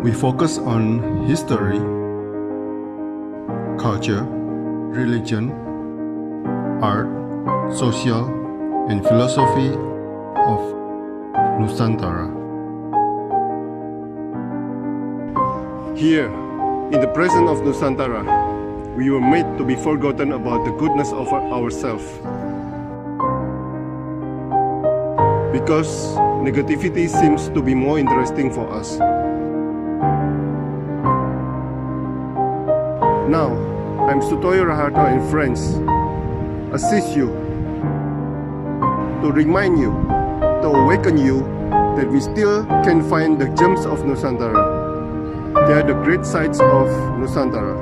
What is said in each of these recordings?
We focus on history, culture, religion, art, social, and philosophy of Nusantara. Here, in the presence of Nusantara, we were made to be forgotten about the goodness of ourselves. Because negativity seems to be more interesting for us. Now, I'm Sutoyo Raharto and friends, assist you, to remind you, to awaken you that we still can find the gems of Nusantara. They are the great sights of Nusantara.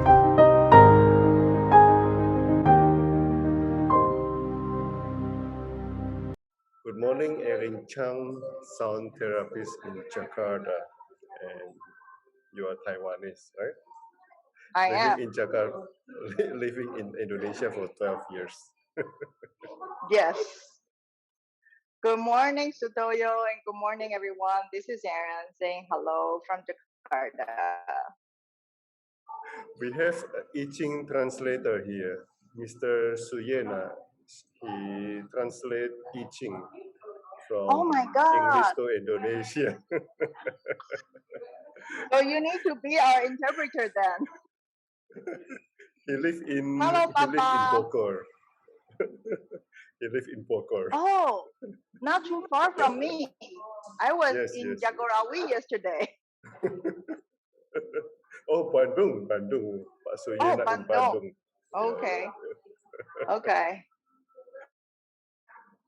Good morning, Erin Chang, sound therapist in Jakarta, and you are Taiwanese, right? I am. Living in Jakarta, living in Indonesia for 12 years. Yes. Good morning, Sutoyo, and good morning, everyone. This is Erin saying hello from Jakarta. We have an I Ching translator here, Mr. Suyena. He translates I Ching from Oh my God. English to Indonesia. So you need to be our interpreter then. He lives in Hello, Papa. Bogor. He lives in Bogor. Oh, not too far from me. I was in Yes. Jagorawi yesterday. Oh, Bandung. Pak Suyena in Bandung. Okay. Okay.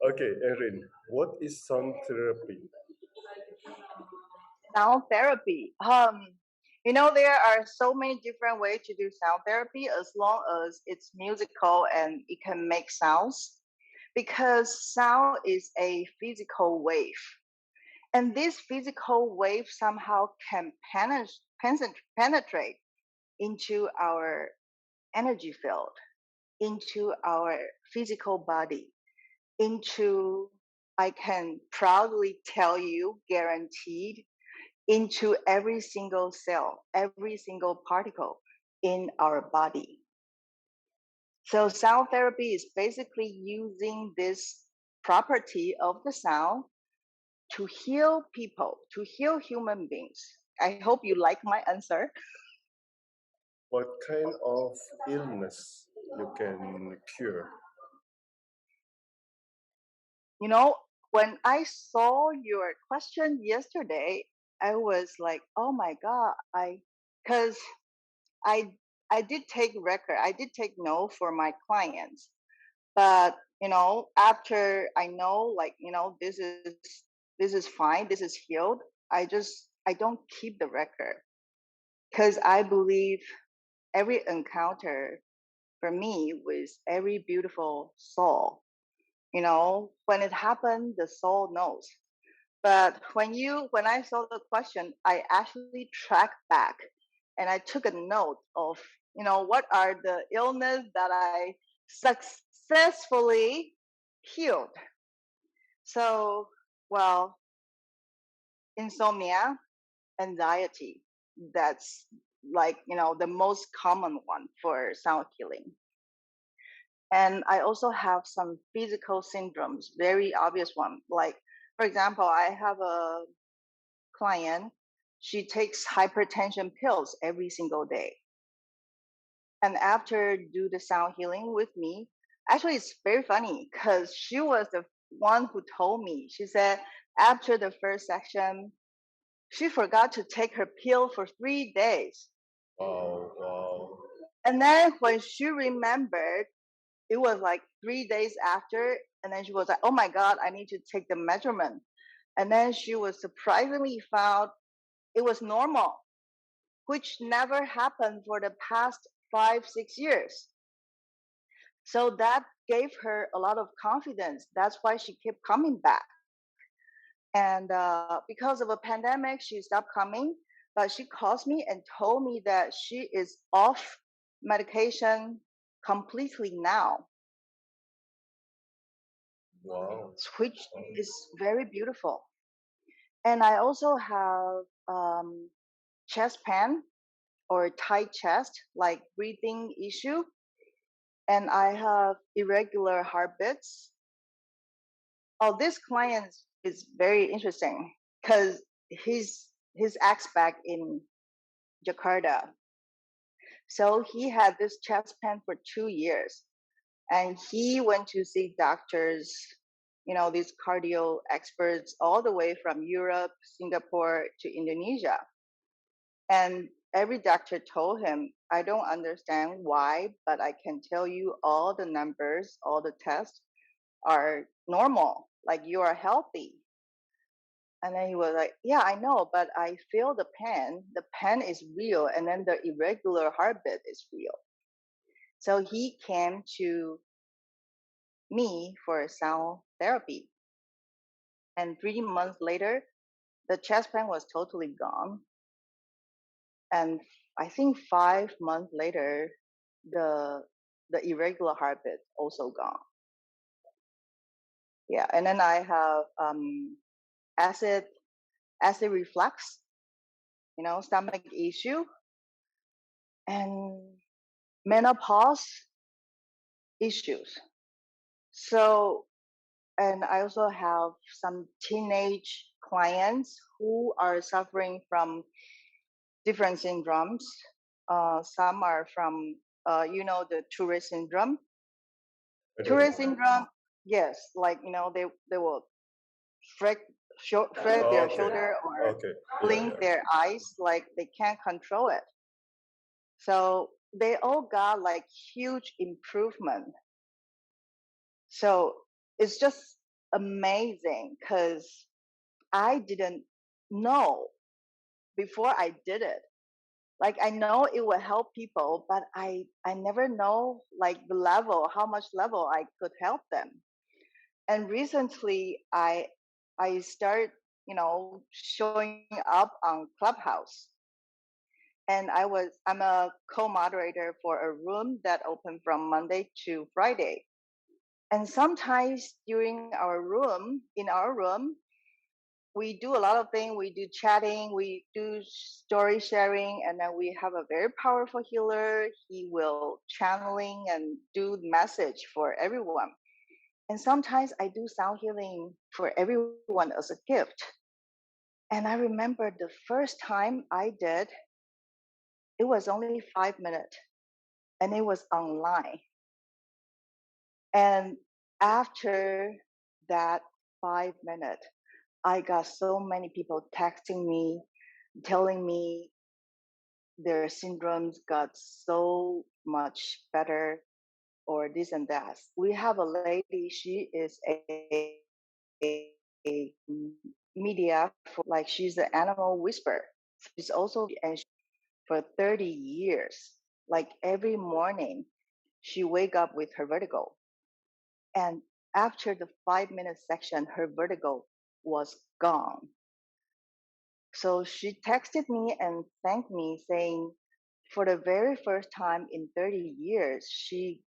Okay, Erin, what is sound therapy? Sound therapy. There are so many different ways to do sound therapy as long as it's musical and it can make sounds, because sound is a physical wave. And this physical wave somehow can penetrate into our energy field, into our physical body, into, I can proudly tell you, guaranteed, into every single cell, every single particle in our body. So sound therapy is basically using this property of the sound to heal people, to heal human beings. I hope you like my answer. What kind of illness you can cure? When I saw your question yesterday, I was like, oh my God, because I did take record, I did take note for my clients. But, after I know, this is fine, this is healed, I don't keep the record. Because I believe every encounter for me with every beautiful soul, when it happened, the soul knows. But when I saw the question, I actually tracked back and I took a note of, what are the illness that I successfully healed. So, well, insomnia, anxiety, that's the most common one for sound healing. And I also have some physical syndromes, very obvious one. Like, for example, I have a client, she takes hypertension pills every single day. And after do the sound healing with me, actually it's very funny because she was the one who told me, she said after the first section, she forgot to take her pill for 3 days. Wow. And then when she remembered, it was like 3 days after, and then she was like, oh my God, I need to take the measurement. And then she was surprisingly found it was normal, which never happened for the past 5-6 years. So that gave her a lot of confidence. That's why she kept coming back. And because of a pandemic, she stopped coming, but she called me and told me that she is off medication completely now. Wow. Which is very beautiful. And I also have chest pain or tight chest, like breathing issue, and I have irregular heartbeats. Oh, this client is very interesting because his ex-back in Jakarta. So he had this chest pain for 2 years, and he went to see doctors, these cardio experts all the way from Europe, Singapore to Indonesia. And every doctor told him, I don't understand why, but I can tell you all the numbers, all the tests are normal, like you are healthy. And then he was like, yeah, I know, but I feel the pain. The pain is real, and then the irregular heartbeat is real. So he came to me for sound therapy. And 3 months later, the chest pain was totally gone. And I think 5 months later, the irregular heartbeat also gone. Yeah, and then I have acid reflux, stomach issue, and menopause issues. So, and I also have some teenage clients who are suffering from different syndromes. Some are from, the Tourette syndrome. Tourette syndrome, yes, like, they will shrug, shrug their shoulder or blink their eyes, like they can't control it. So they all got like huge improvement. So it's just amazing because I didn't know before I did it. Like I know it will help people, but I never know like the level, how much level I could help them. And recently I started, showing up on Clubhouse. And I'm a co-moderator for a room that opened from Monday to Friday. And sometimes during in our room, we do a lot of things. We do chatting, we do story sharing, and then we have a very powerful healer. He will channeling and do message for everyone. And sometimes I do sound healing for everyone as a gift. And I remember the first time I did, it was only 5 minutes, and it was online. And after that 5 minutes, I got so many people texting me, telling me their syndromes got so much better or this and that. We have a lady, she is a media for, like, she's an animal whisperer. She's also for 30 years. Like every morning, she wake up with her vertigo. And after the 5 minute section, her vertigo was gone. So she texted me and thanked me, saying, for the very first time in 30 years, she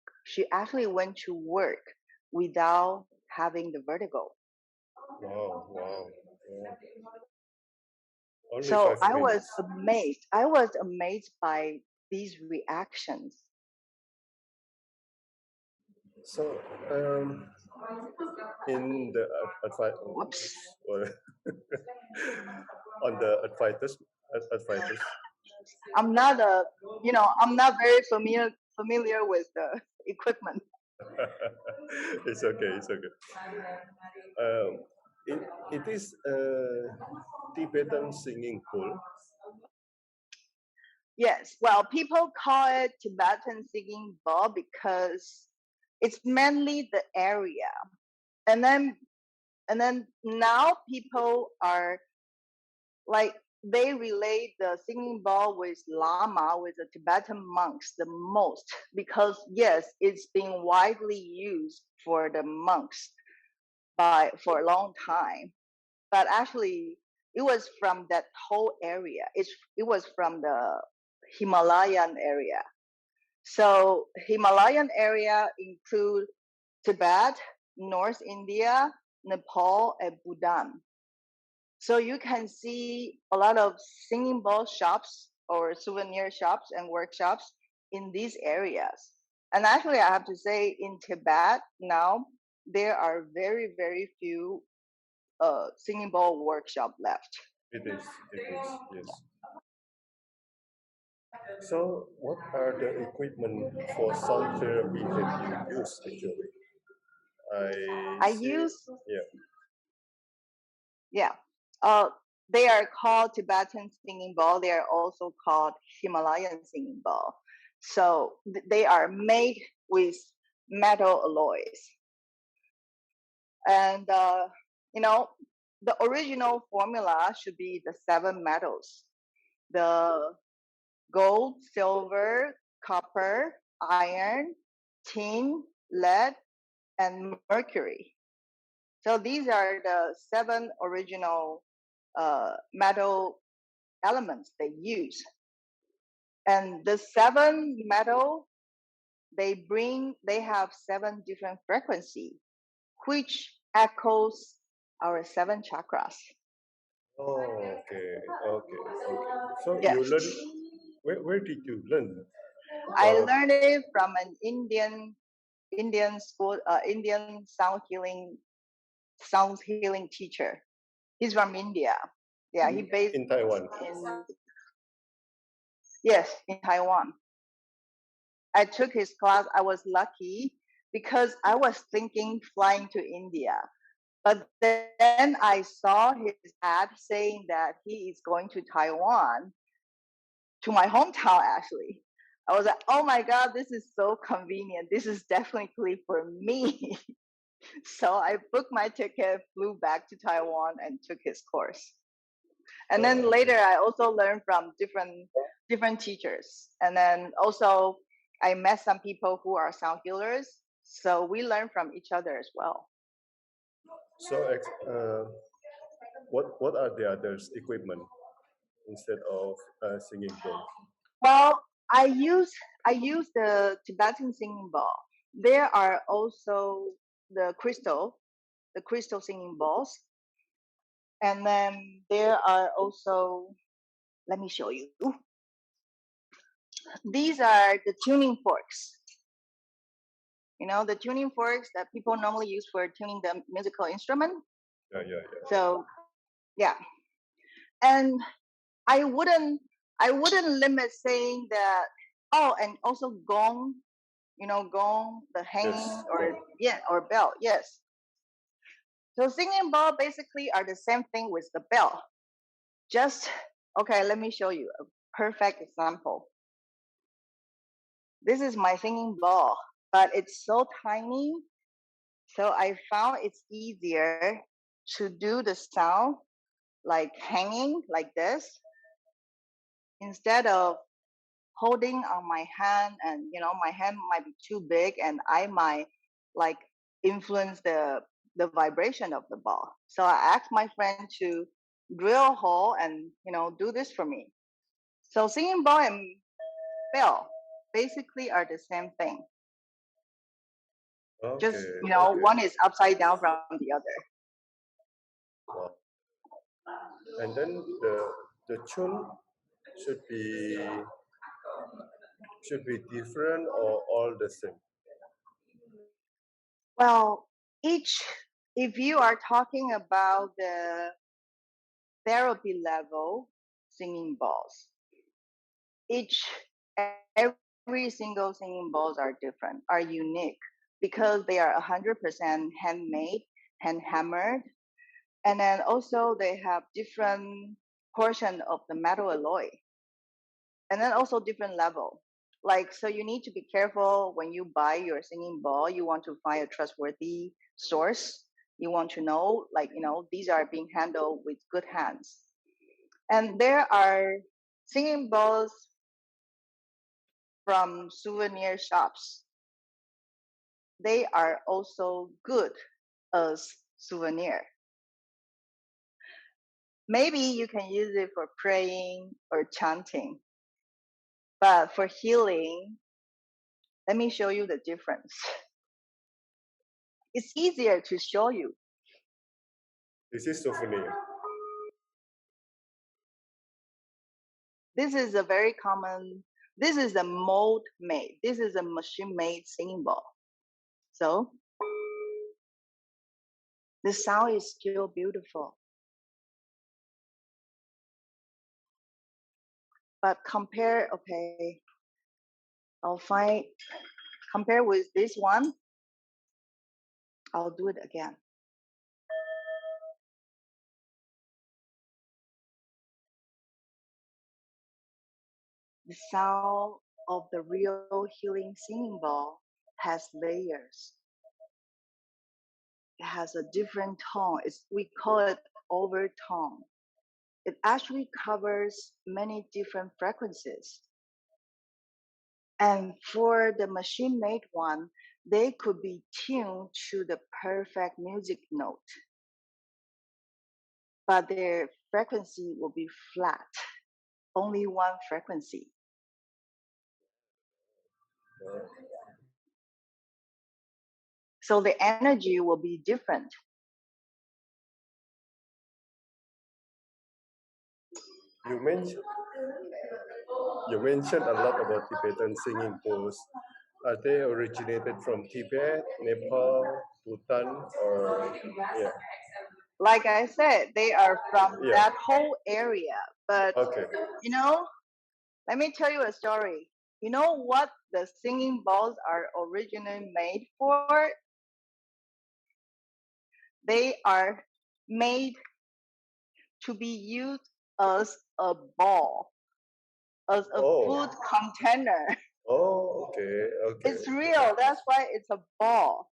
actually went to work without having the vertigo. Wow, wow. Only So 5 minutes. I was amazed by these reactions. So, in the advice, Whoops. on the advisors, I'm not I'm not very familiar with the equipment. it's okay, it's okay. It is a Tibetan singing bowl. Yes, well, people call it Tibetan singing bowl because it's mainly the area. And then now people are like, they relate the singing bowl with lama, with the Tibetan monks the most, because yes, it's been widely used for the monks for a long time. But actually it was from that whole area. It was from the Himalayan area. So Himalayan area include Tibet, North India, Nepal, and Bhutan. So you can see a lot of singing bowl shops or souvenir shops and workshops in these areas. And actually, I have to say, in Tibet now, there are very, very few singing bowl workshop left. It is. Yes. So, what are the equipment for sound therapy that you use actually? I I see. use, Yeah. yeah, uh, they are called Tibetan singing bowl. They are also called Himalayan singing bowl. So they are made with metal alloys. And, you know, the original formula should be the 7 metals: the gold, silver, copper, iron, tin, lead, and mercury. So these are the 7 original metal elements they use. And the 7 metal they have 7 different frequency, which echoes our 7 chakras. Oh, okay. So Yes. you learn. Where did you learn? I About learned it from an Indian school, Indian sound healing teacher. He's from India. Yeah, he based in Taiwan. in yes, in Taiwan. I took his class. I was lucky because I was thinking flying to India. But then I saw his ad saying that he is going to Taiwan, to my hometown actually. I was like, oh my God, this is so convenient. This is definitely for me. So I booked my ticket, flew back to Taiwan, and took his course. And Oh, then okay. later, I also learned from different teachers. And then also, I met some people who are sound healers. So we learn from each other as well. So, what are the others equipment instead of singing bowl? Well, I use the Tibetan singing bowl. There are also the crystal singing bowls, and then there are also. Let me show you. These are the tuning forks. You know, the tuning forks that people normally use for tuning the musical instrument. Yeah. So yeah, and I wouldn't I wouldn't limit saying that. Oh, and also gong, gong, the hanging Yes. or yeah, or bell. Yes. So singing bowl basically are the same thing with the bell. Just okay. Let me show you a perfect example. This is my singing bowl, but it's so tiny. So I found it's easier to do the sound like hanging like this instead of holding on my hand, and my hand might be too big and I might like influence the vibration of the ball. So I asked my friend to drill a hole and do this for me. So singing ball and bell basically are the same thing. Just Okay. one is upside down from the other. Wow. And then the tune should be should be different or all the same. Well, each if you are talking about the therapy level singing balls, each every single singing bowls are different, are unique because they are 100% handmade, hand hammered, and then also they have different portion of the metal alloy, and then also different level. Like, so you need to be careful when you buy your singing bowl. You want to find a trustworthy source. You want to know, like, these are being handled with good hands. And there are singing bowls from souvenir shops. They are also good as souvenir. Maybe you can use it for praying or chanting, but for healing, let me show you the difference. It's easier to show you. This is souvenir. This is a very common, this is a mold made, this is a machine made singing bowl. So the sound is still beautiful. But compare, okay, compare with this one. I'll do it again. The sound of the real healing singing bowl has layers. It has a different tone. We call it overtone. It actually covers many different frequencies. And for the machine made one, they could be tuned to the perfect music note, but their frequency will be flat, only one frequency. So the energy will be different. You mentioned a lot about Tibetan singing bowls. Are they originated from Tibet, Nepal, Bhutan, or yeah? Like I said, they are from Yeah. that whole area. But Okay. you know, let me tell you a story. You know what the singing bowls are originally made for? They are made to be used as a ball, as a food container. Oh, okay, okay. It's real. That's why it's a ball.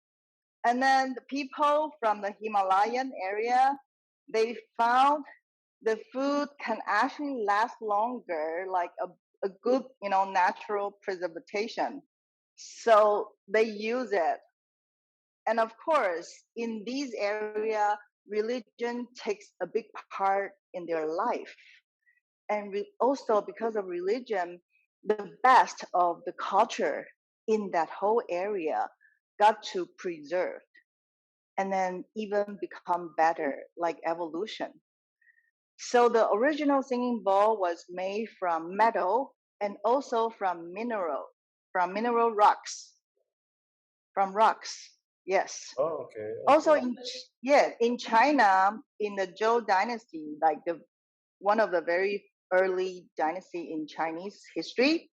And then the people from the Himalayan area, they found the food can actually last longer, like a good, natural preservation. So they use it. And of course, in these area, religion takes a big part in their life. And also because of religion, the best of the culture in that whole area got to preserve and then even become better, like evolution. So the original singing bowl was made from metal and also from mineral rocks, from rocks. Yes. Oh, okay. Also in China, in the Zhou dynasty, like one of the very early dynasty in Chinese history,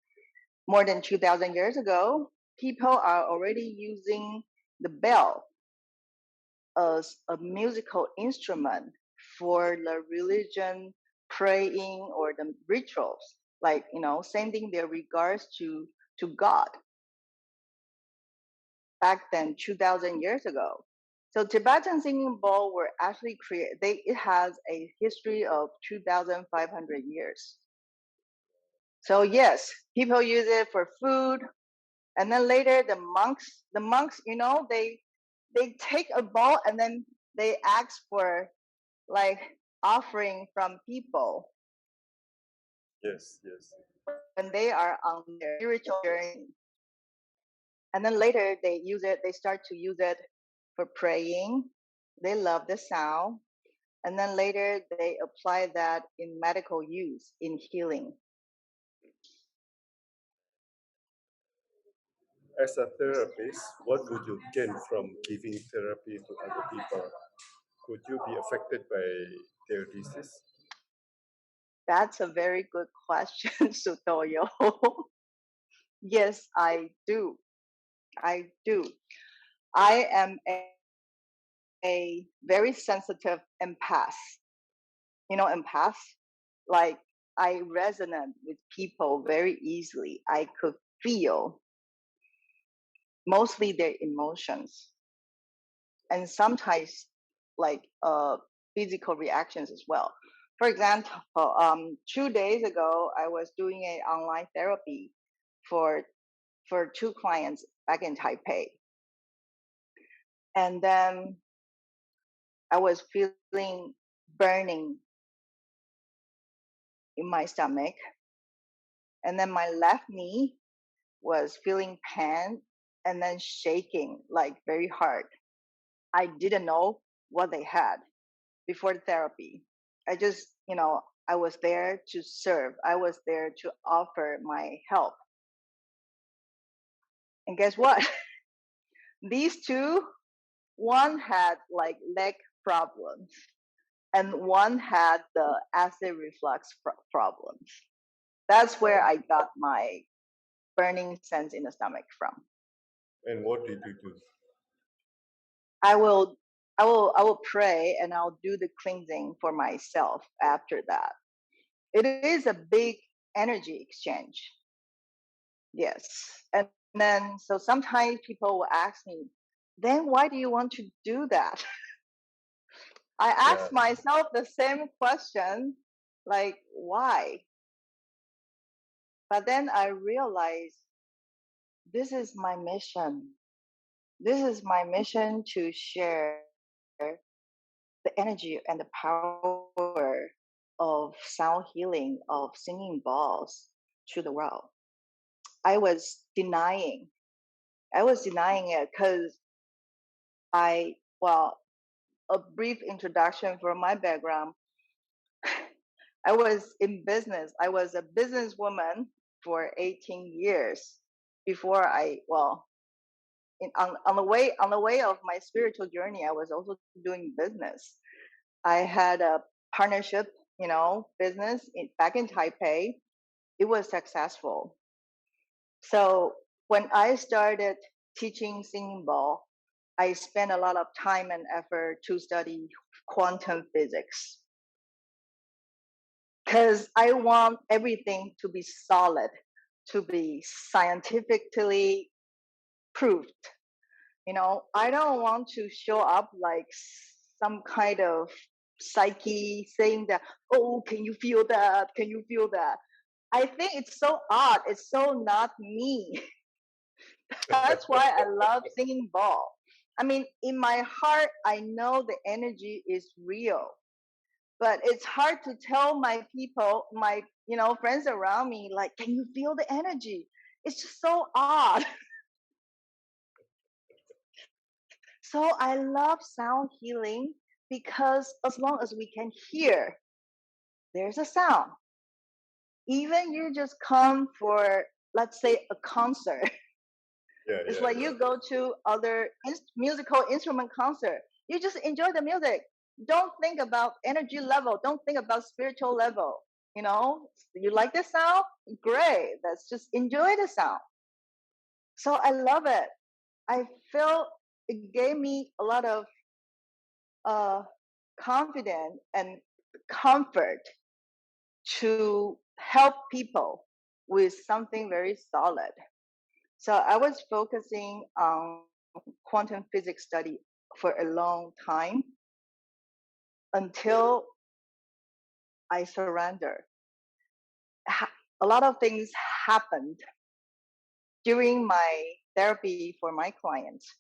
more than 2,000 years ago, people are already using the bell as a musical instrument for the religion praying or the rituals, like sending their regards to God back then 2,000 years ago. So Tibetan singing bowl were actually created. It has a history of 2,500 years. So yes, people use it for food, and then later the monks, they take a bowl and then they ask for like offering from people Yes, yes. when they are on their spiritual journey. And then later they start to use it for praying. They love the sound. And then later they apply that in medical use, in healing. As a therapist, what would you gain from giving therapy to other people? Could you be affected by their disease? That's a very good question, Sutoyo. Yes, I do. I do. I am a very sensitive empath. Empath? Like I resonate with people very easily. I could feel mostly their emotions and sometimes like physical reactions as well. For example, 2 days ago, I was doing an online therapy for two clients back in Taipei, and then I was feeling burning in my stomach, and then my left knee was feeling pain and then shaking like very hard. I didn't know what they had before the therapy. I just, I was there to serve. I was there to offer my help. And guess what? These two, one had like leg problems and one had the acid reflux problems. That's where I got my burning sense in the stomach from. And what did you do? I will pray and I'll do the cleansing for myself after that. It is a big energy exchange. Yes. And then so sometimes people will ask me, then why do you want to do that? I ask myself the same question, like, why? But then I realize this is my mission. This is my mission to share the energy and the power of sound healing, of singing balls to the world. I was denying it because a brief introduction from my background. I was in business. I was a businesswoman for 18 years before on the way of my spiritual journey, I was also doing business. I had a partnership, business back in Taipei. It was successful. So when I started teaching singing ball, I spent a lot of time and effort to study quantum physics because I want everything to be solid, to be scientifically proved. I don't want to show up like some kind of psyche saying that, oh, can you feel that? Can you feel that? I think it's so odd. It's so not me. That's why I love singing ball. I mean, in my heart, I know the energy is real, but it's hard to tell my people, my friends around me, like, can you feel the energy? It's just so odd. So I love sound healing because as long as we can hear, there's a sound. Even you just come for, let's say, a concert. It's like you go to other musical instrument concert. You just enjoy the music. Don't think about energy level. Don't think about spiritual level. You like the sound? Great. Let's just enjoy the sound. So I love it. I feel it gave me a lot of confidence and comfort to help people with something very solid. So I was focusing on quantum physics study for a long time until I surrendered. A lot of things happened during my therapy for my clients.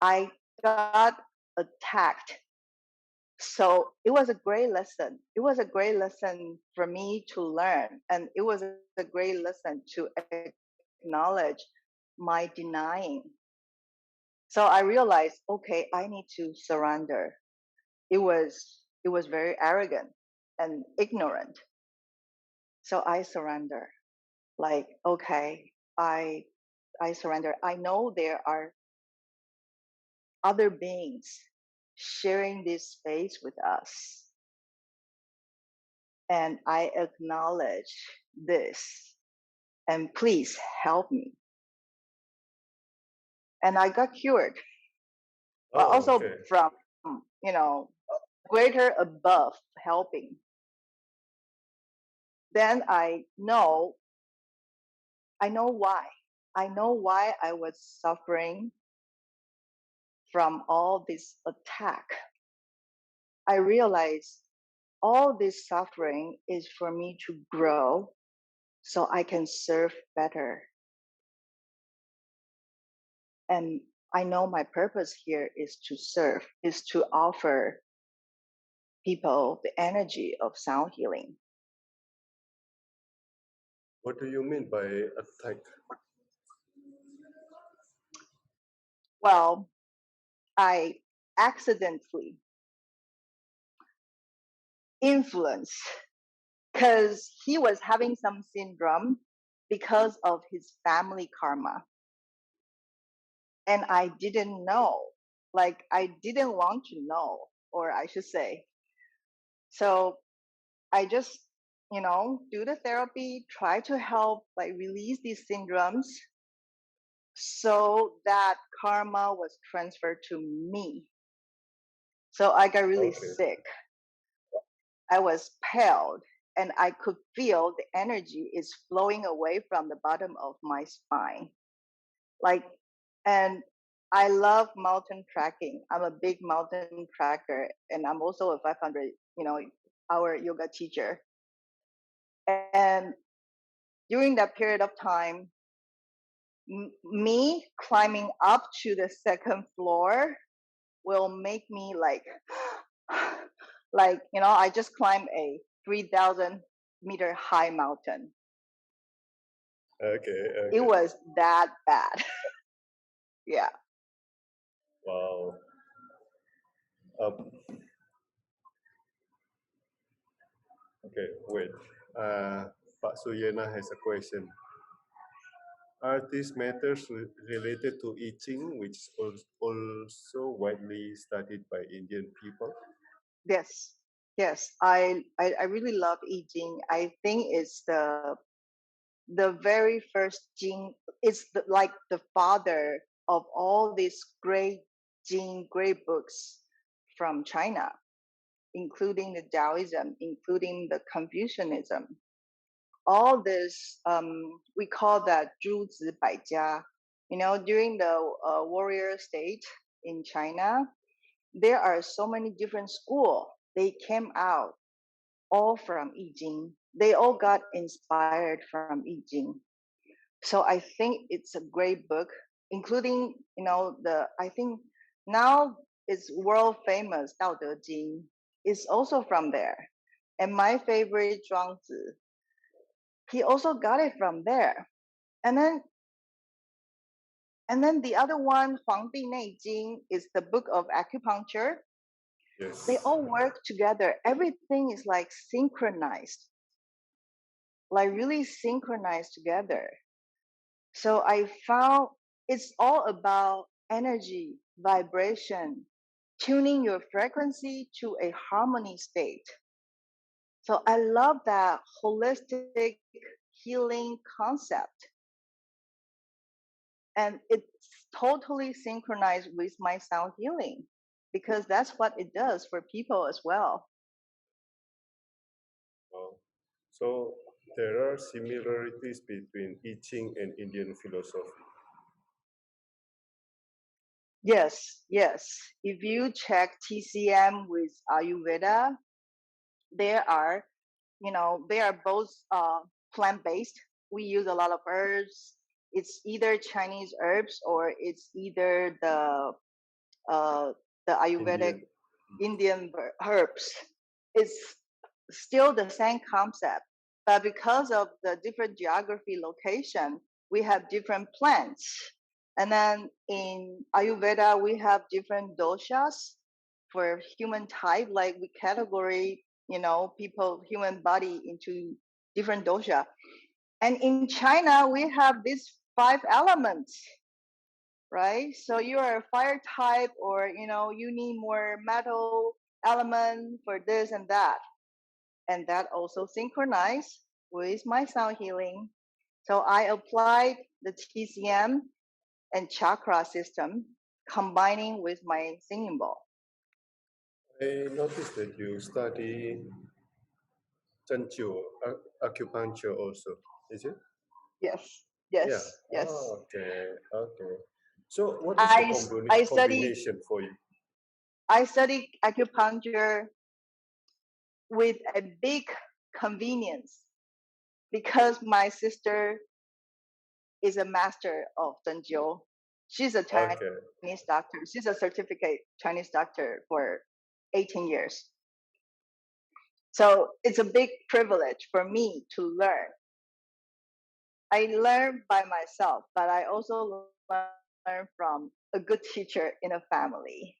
I got attacked. So it was a great lesson. It was a great lesson for me to learn. And it was a great lesson to acknowledge my denying. So I realized, okay, I need to surrender. It was very arrogant and ignorant. So I surrender. Like, okay, I surrender. I know there are other beings sharing this space with us. And I acknowledge this. And please help me. And I got cured. But also from, greater above helping. Then I know why. I know why I was suffering from all this attack. I realized all this suffering is for me to grow so I can serve better. And I know my purpose here is to serve, is to offer people the energy of sound healing. What do you mean by attack? Well, I accidentally, influence because he was having some syndrome because of his family karma. And I didn't know, like, I didn't want to know, or I should say. So I just, do the therapy, try to help, like, release these syndromes so that karma was transferred to me. So I got really sick. I was pale, and I could feel the energy is flowing away from the bottom of my spine. Like, and I love mountain trekking. I'm a big mountain trekker, and I'm also a 500, hour yoga teacher. And during that period of time, me climbing up to the second floor will make me like, I just climbed a 3,000-meter high mountain. Okay. It was that bad. Yeah. Wow. Okay, wait. Pak Suyena has a question. Are these matters related to I Ching, which is also widely studied by Indian people? Yes. I really love I Ching. I think it's the very first Jing. It's like the father of all these great Jing, great books from China, including the Taoism, including the Confucianism. All this, we call that 诸子百家. During the warrior state in China, there are so many different schools. They came out all from I Ching. They all got inspired from I Ching. So I think it's a great book, including, I think now it's world famous 道德经 is also from there. And my favorite 庄子, he also got it from there. And then the other one, 黄帝内经, is the book of acupuncture. Yes. They all work together. Everything is like synchronized, like really synchronized together. So I found it's all about energy, vibration, tuning your frequency to a harmony state. So I love that holistic healing concept. And it's totally synchronized with my sound healing because that's what it does for people as well. Wow. So there are similarities between I Ching and Indian philosophy. Yes. If you check TCM with Ayurveda, they are both plant-based. We use a lot of herbs. It's either Chinese herbs or it's either the Ayurvedic Indian herbs. It's still the same concept, but because of the different geography location, we have different plants. And then in Ayurveda, we have different doshas for human type, like we category, people, human body into different dosha. And in China, we have these 5 elements, right? So you are a fire type, or, you need more metal element for this and that. And that also synchronized with my sound healing. So I applied the TCM and chakra system, combining with my singing bowl. I noticed that you study acupuncture also, is it? Yes. Yeah. Okay. So what is the I combination for you? I study acupuncture with a big convenience because my sister is a master of Zhenjiu. She's a Chinese doctor. She's a certificate Chinese doctor for 18 years. So it's a big privilege for me to learn. I learn by myself, but I also learn from a good teacher in a family.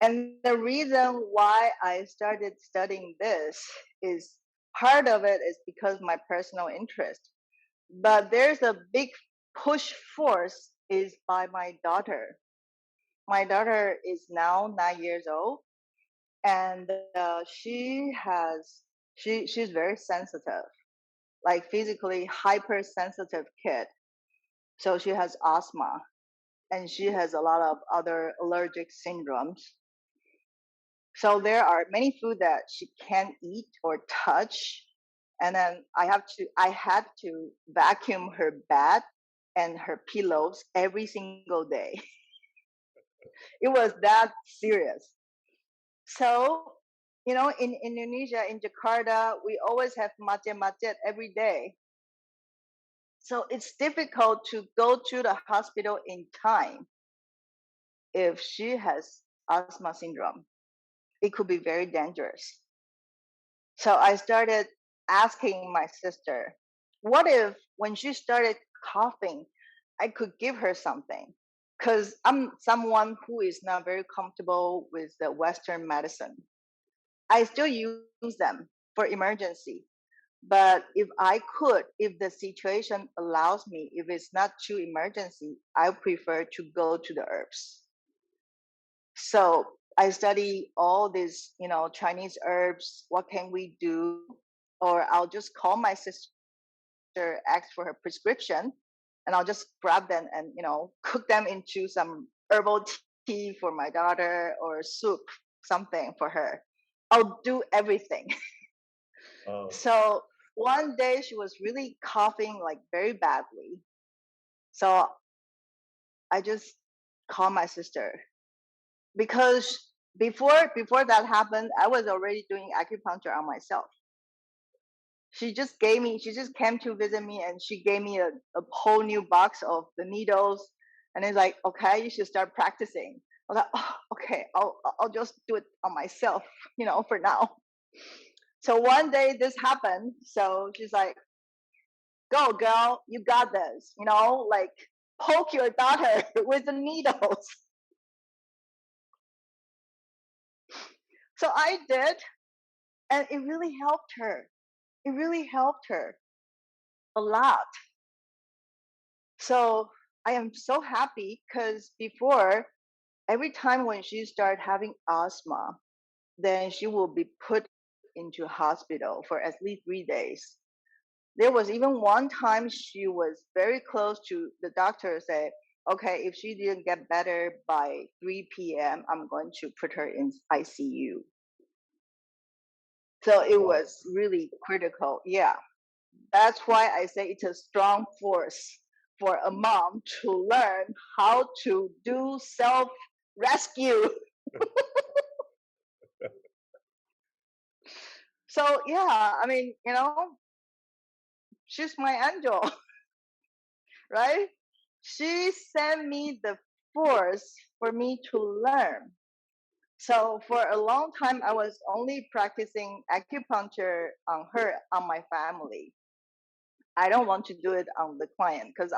And the reason why I started studying this is part of it is because my personal interest. But there's a big push force is by my daughter. My daughter is now 9 years old, and she's very sensitive, like physically hypersensitive kid. So she has asthma, and she has a lot of other allergic syndromes. So there are many food that she can't eat or touch. And then I had to vacuum her bed and her pillows every single day. It was that serious. So, in Indonesia, in Jakarta, we always have macet every day. So it's difficult to go to the hospital in time if she has asthma syndrome. It could be very dangerous. So I started asking my sister, what if when she started coughing, I could give her something? Because I'm someone who is not very comfortable with the Western medicine. I still use them for emergency. But if the situation allows me, if it's not too emergency, I prefer to go to the herbs. So I study all these, Chinese herbs. What can we do? Or I'll just call my sister, ask for her prescription, and I'll just grab them and, cook them into some herbal tea for my daughter or soup, something for her. I'll do everything. Oh, So one day she was really coughing like very badly. So I just called my sister because before that happened, I was already doing acupuncture on myself. She just came to visit me and she gave me a whole new box of the needles. And it's like, okay, you should start practicing. I was like, oh, okay, I'll just do it on myself, for now. So one day this happened. So she's like, go girl, you got this, like poke your daughter with the needles. So I did, and it really helped her. It really helped her a lot. So I am so happy because before, every time when she started having asthma, then she will be put into hospital for at least 3 days. There was even one time she was very close to the doctor say, okay, if she didn't get better by 3 p.m., I'm going to put her in ICU. So it wow. was really critical. Yeah. That's why I say it's a strong force for a mom to learn how to do self rescue. So yeah, I mean, she's my angel, right? She sent me the force for me to learn. So for a long time, I was only practicing acupuncture on her, on my family. I don't want to do it on the client because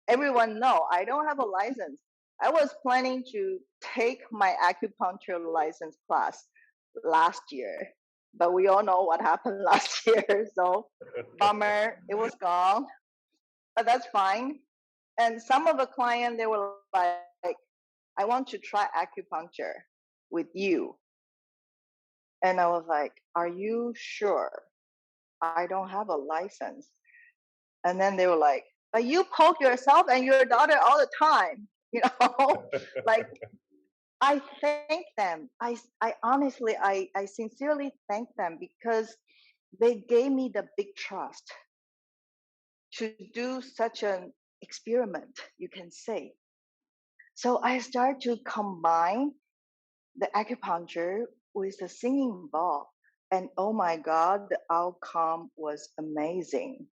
everyone know I don't have a license. I was planning to take my acupuncture license class last year, but we all know what happened last year. So bummer, it was gone, but that's fine. And some of the clients, they were like, I want to try acupuncture with you. And I was like, are you sure? I don't have a license. And then they were like, but you poke yourself and your daughter all the time, like I thank them. I honestly, I sincerely thank them because they gave me the big trust to do such an experiment, you can say. So I started to combine the acupuncture with the singing bowl. And oh my God, the outcome was amazing.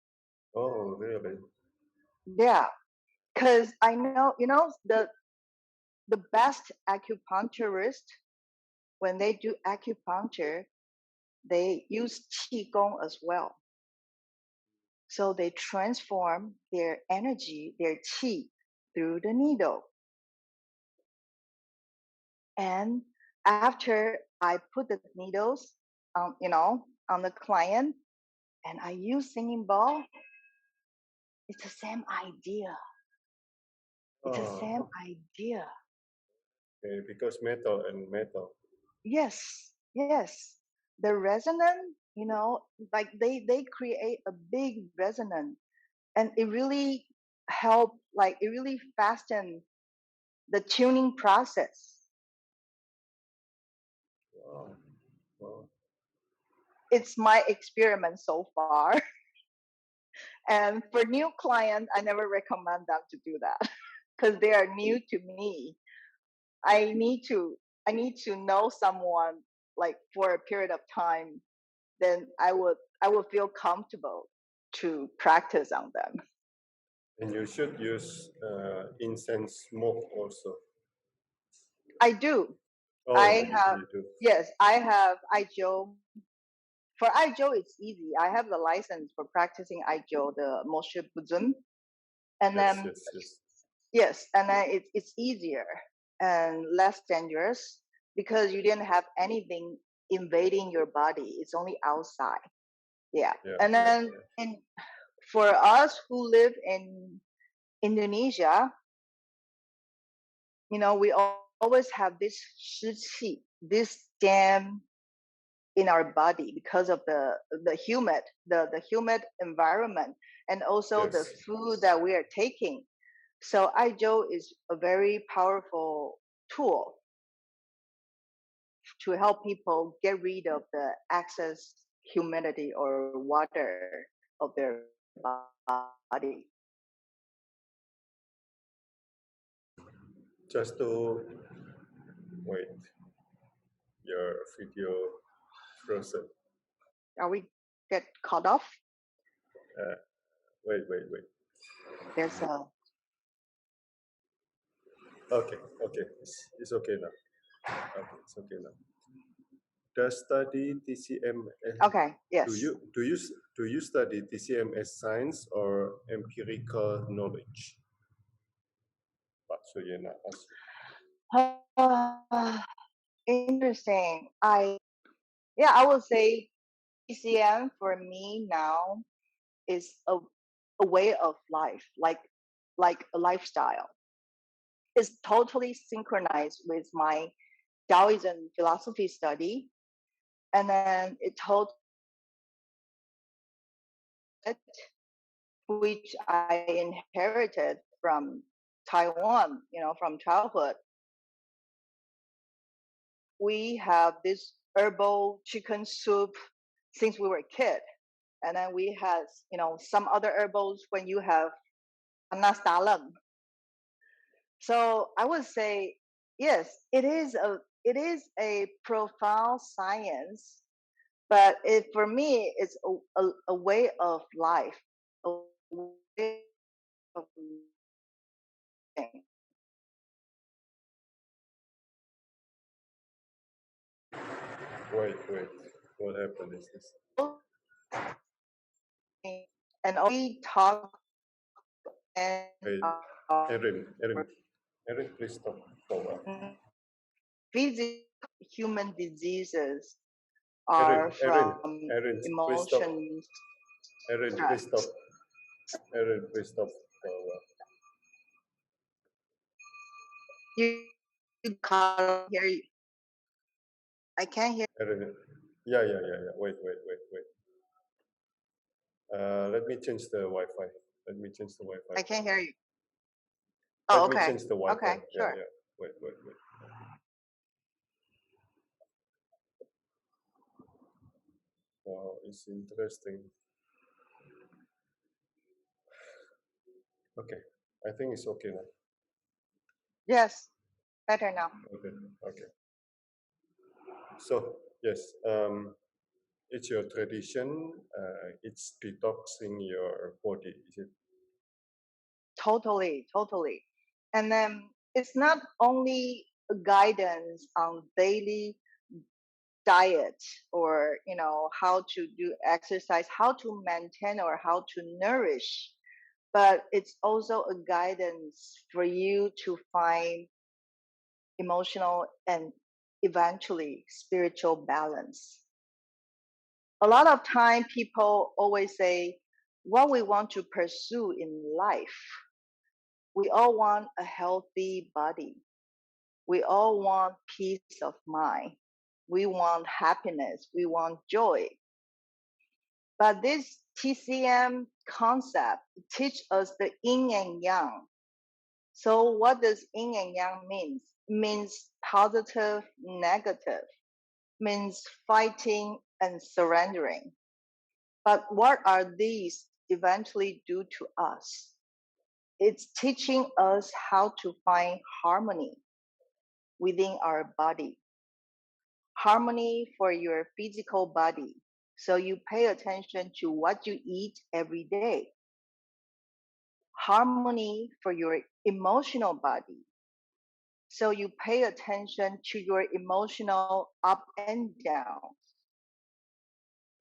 Oh, really? Yeah, because I know, the best acupuncturist, when they do acupuncture, they use qigong as well. So they transform their energy, their qi, through the needle. And after I put the needles on the client and I use singing ball, it's the same idea. It's the same idea. Okay, because metal and metal. Yes, yes. The resonance, like they create a big resonance, and it really help, like it really fasten the tuning process. Wow. Wow. It's my experiment so far. And for new clients, I never recommend them to do that because they are new to me. I need to I need to know someone like for a period of time, then I would feel comfortable to practice on them. And you should use incense smoke also. I do. Oh, I have you do. yes, I have IJO. For IJO, it's easy. I have the license for practicing IJO, the Moshe Buddhism, and Yes, then yes, yes. yes, and then it's easier and less dangerous because you didn't have anything invading your body. It's only outside. Yeah. Yeah, And yeah, then for us who live in Indonesia, we always have this shiqi, this damn in our body because of the humid environment and also the yes. food that we are taking. So IJO is a very powerful tool to help people get rid of the excess humidity or water of their body. Just to wait, your video frozen. Are we get cut off? Wait. There's a Okay, it's okay now. Okay, it's okay now. Does study TCM? okay. Yes. Do you study TCM as science or empirical knowledge? Pak Suyena asked. Interesting. I would say PCM for me now is a way of life, like a lifestyle. It's totally synchronized with my Taoism philosophy study, and then it taught which I inherited from Taiwan, from childhood. We have this herbal chicken soup since we were a kid. And then we had, some other herbals when you have panas dalam. So I would say, yes, it is a profound science, but for me, it's a way of life, a way of living. Wait. What happened is this? And we talk and Hey, Erin, please stop for a while. physical human diseases Erin, are Erin, from Erin, please stop. emotions, Erin, please stress. stop. Erin, please stop for a while. You can't hear you. I can't hear. Erin, yeah. Wait. Let me change the Wi-Fi. Let me change the Wi-Fi. I can't hear you. Let Oh, me okay. change the Wi-Fi. Okay, sure. Yeah. Wait. Wow, it's interesting. Okay, I think it's okay now. Yes, better now. Okay. So yes, it's your tradition. It's detoxing your body. Is it? Totally. And then it's not only a guidance on daily diet or how to do exercise, how to maintain or how to nourish, but it's also a guidance for you to find emotional and eventually spiritual balance. A lot of time people always say what we want to pursue in life. We all want a healthy body. We all want peace of mind. We want happiness. We want joy. But this TCM concept teach us the yin and yang. So what does yin and yang mean? Means positive, negative, means fighting and surrendering. But what are these eventually do to us? It's teaching us how to find harmony within our body. Harmony for your physical body. So you pay attention to what you eat every day. Harmony for your emotional body. So you pay attention to your emotional up and down.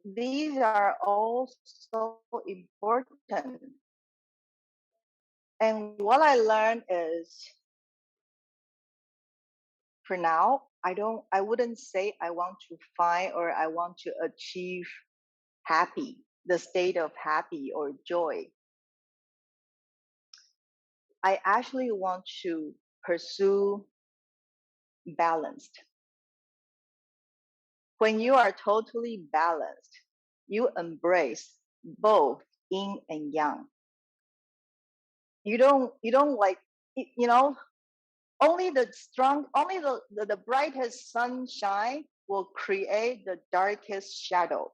These are all so important. And what I learned is, for now, I wouldn't say I want to find or I want to achieve happy, the state of happy or joy. I actually want to pursue balanced. When you are totally balanced, you embrace both yin and yang. You don't like, only the brightest sunshine will create the darkest shadow.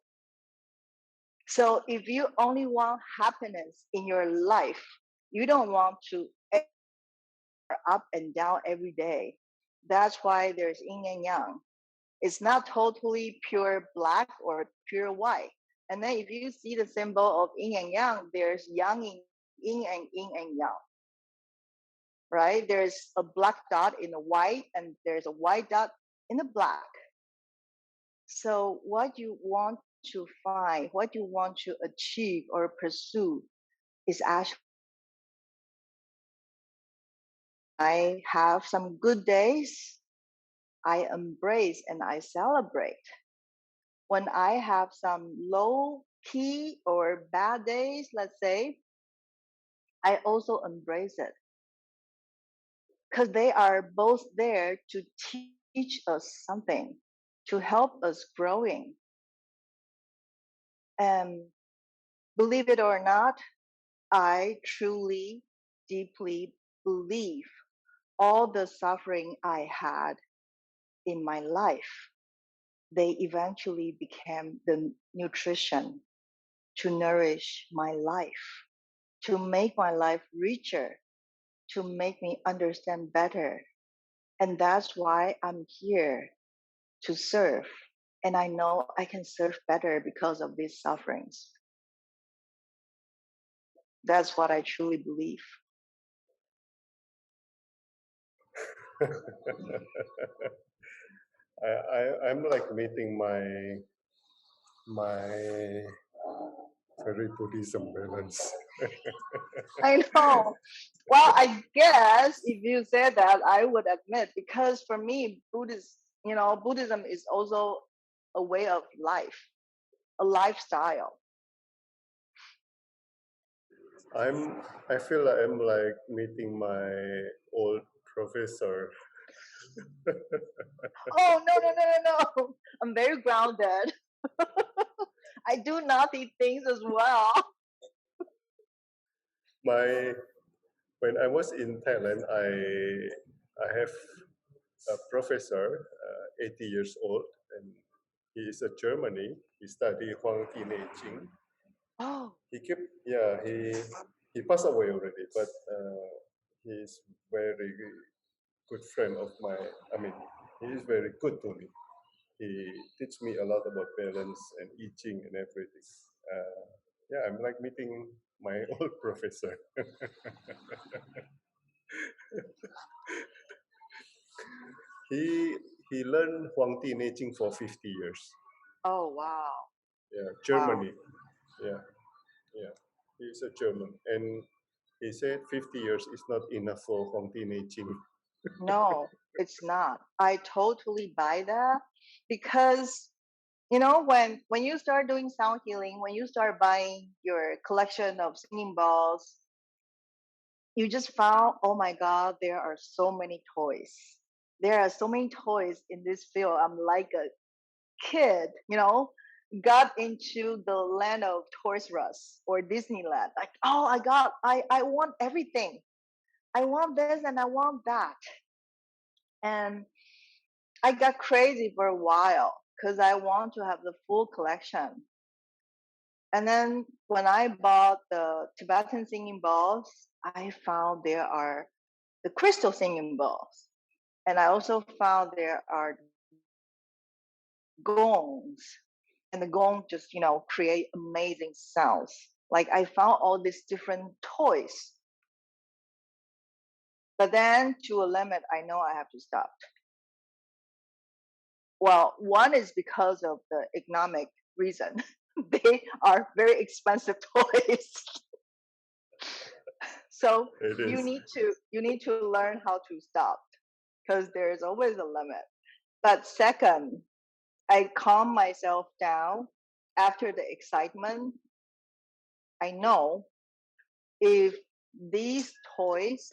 So if you only want happiness in your life, you don't want to up and down every day. That's why there's yin and yang. It's not totally pure black or pure white. And then if you see the symbol of yin and yang, there's yang in yin and yang. Right? There's a black dot in the white and there's a white dot in the black. So what you want to find, what you want to achieve or pursue is actually, I have some good days, I embrace and I celebrate. When I have some low key or bad days, let's say, I also embrace it. Because they are both there to teach us something, to help us growing. And believe it or not, I truly, deeply believe all the suffering I had in my life, they eventually became the nutrition to nourish my life, to make my life richer, to make me understand better. And that's why I'm here to serve. And I know I can serve better because of these sufferings. That's what I truly believe. I'm like meeting my very Buddhism balance. I know. Well, I guess if you said that, I would admit, because for me, Buddhism is also a way of life, a lifestyle. I feel like I'm like meeting my old professor. Oh, no. I'm very grounded. I do naughty things as well. When I was in Thailand, I have a professor, 80 years old, and he is a Germany. He studied Huang Ti Ching. Oh, He passed away already, but he's very good friend of my. I mean, he is very good to me. He teach me a lot about balance and eating and everything. I'm like meeting my old professor. he learned Huang Ti Ching for 50 years. oh, wow. Yeah, Germany. Wow. Yeah. He's a German, and he said 50 years is not enough for Huang Ti Ching. No, It's not. I totally buy that because when you start doing sound healing, when you start buying your collection of singing balls, you just found, oh my God, there are so many toys. There are so many toys in this field. I'm like a kid, got into the land of Toys R Us or Disneyland. Like, oh, I want everything. I want this and I want that. And I got crazy for a while because I want to have the full collection. And then when I bought the Tibetan singing balls, I found there are the crystal singing balls. And I also found there are gongs. And the gong just, create amazing sounds. Like I found all these different toys. But then to a limit, I know I have to stop. Well, one is because of the economic reason. They are very expensive toys. So you need to learn how to stop because there is always a limit. But second, I calm myself down after the excitement. I know if these toys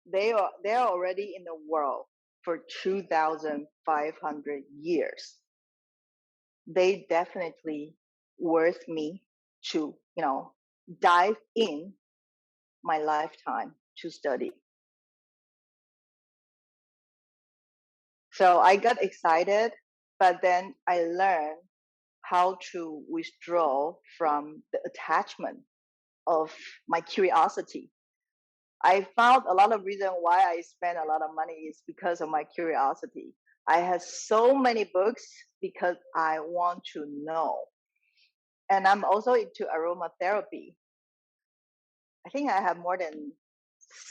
they're already in the world for 2,500 years. They definitely worth me to, dive in my lifetime to study. So I got excited, but then I learned how to withdraw from the attachment of my curiosity. I found a lot of reason why I spend a lot of money is because of my curiosity. I have so many books because I want to know. And I'm also into aromatherapy. I think I have more than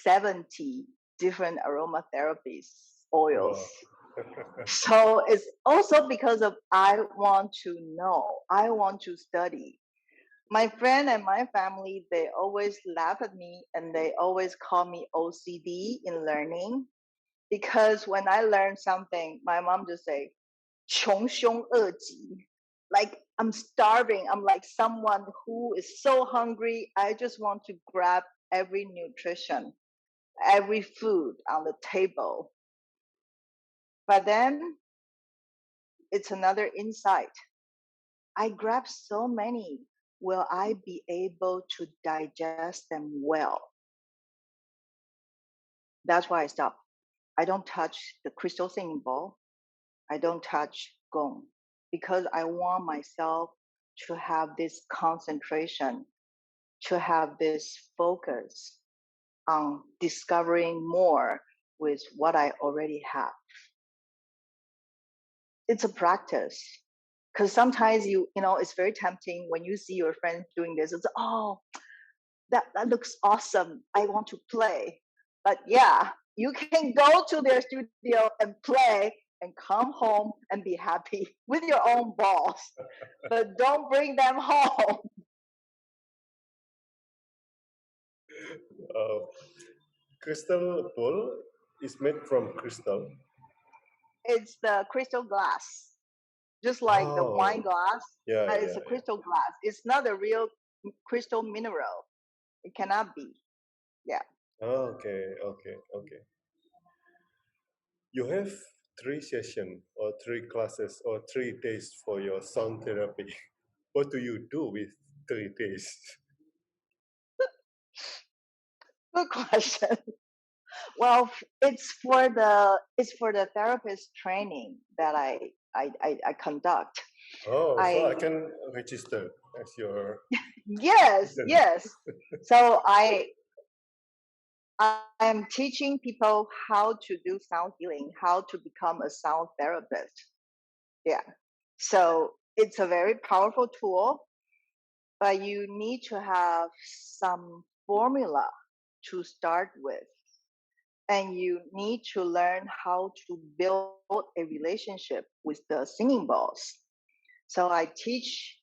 70 different aromatherapies, oils. Wow. So it's also because of I want to know, I want to study. My friend and my family, they always laugh at me and they always call me OCD in learning because when I learn something, my mom just say, 穷凶恶极. Like I'm starving. I'm like someone who is so hungry. I just want to grab every nutrition, every food on the table. But then it's another insight. I grab so many. Will I be able to digest them well? That's why I stop. I don't touch the crystal singing ball. I don't touch gong because I want myself to have this concentration, to have this focus on discovering more with what I already have. It's a practice because sometimes it's very tempting when you see your friends doing this. It's that looks awesome. I want to play. But yeah, you can go to their studio and play and come home and be happy with your own balls. But don't bring them home. Crystal ball is made from crystal. It's the crystal glass, just like the wine glass, Yeah, but it's a crystal glass. It's not a real crystal mineral. It cannot be. Yeah. Okay. You have 3 sessions or 3 classes or 3 days for your sound therapy. What do you do with 3 days? Good question. Well, it's for the therapist training that I conduct. Oh, so I can register as your Yes. So I am teaching people how to do sound healing, how to become a sound therapist. Yeah. So it's a very powerful tool, but you need to have some formula to start with. And you need to learn how to build a relationship with the singing balls. So I teach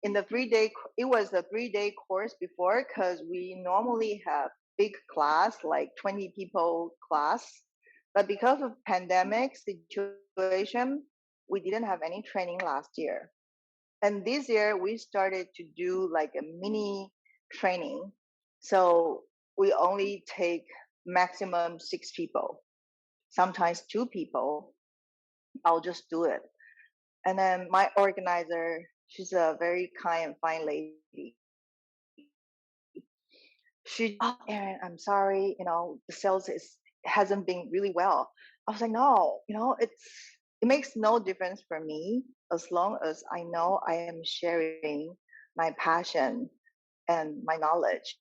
in the 3-day, it was a 3-day course before because we normally have big class, like 20 people class. But because of pandemic situation, we didn't have any training last year. And this year we started to do like a mini training. So we only take maximum 6 people, sometimes 2 people. I'll just do it. And then my organizer, she's a very kind and fine lady. She, oh, Erin, I'm sorry, the sales hasn't been really well. I was like, no, it makes no difference for me as long as I know I am sharing my passion and my knowledge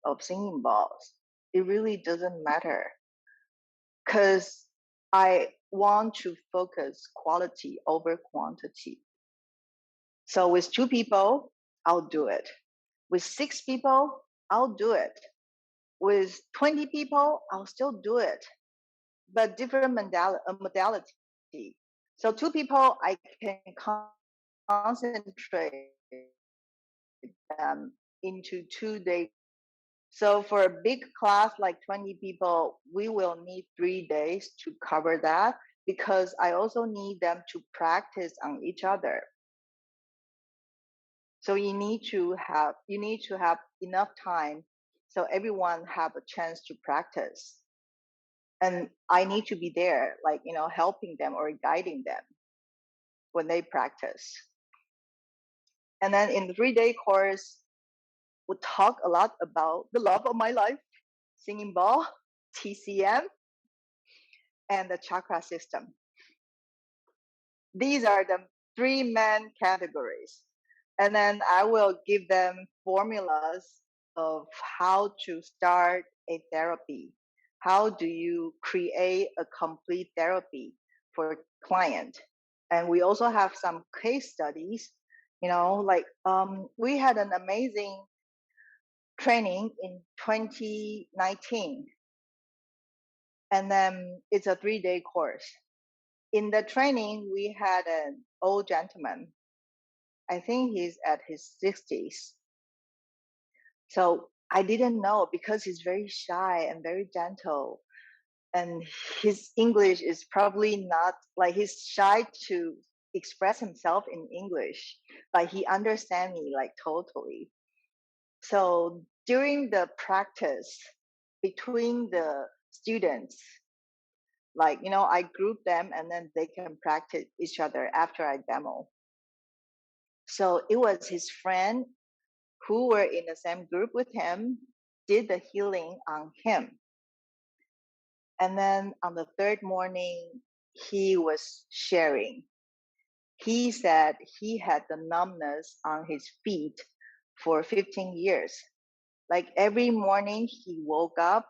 of singing balls. It really doesn't matter because I want to focus quality over quantity. So with 2 people, I'll do it. With 6 people, I'll do it. With 20 people, I'll still do it, but different modality. So 2 people, I can concentrate them into 2 days. So for a big class like 20 people, we will need 3 days to cover that because I also need them to practice on each other. So you need to have enough time so everyone have a chance to practice. And I need to be there, like, helping them or guiding them when they practice. And then in the 3-day course, we'll talk a lot about the love of my life, singing ball, TCM, and the chakra system. These are the 3 main categories. And then I will give them formulas of how to start a therapy. How do you create a complete therapy for client? And we also have some case studies, we had an amazing training in 2019. And then it's a 3-day course. In the training, we had an old gentleman. I think he's at his 60s. So I didn't know because he's very shy and very gentle. And his English is probably not like he's shy to express himself in English, but he understands me like totally. So during the practice between the students, I group them and then they can practice each other after I demo. So it was his friend who were in the same group with him did the healing on him. And then on the 3rd morning, he was sharing. He said he had the numbness on his feet for 15 years. Like every morning he woke up,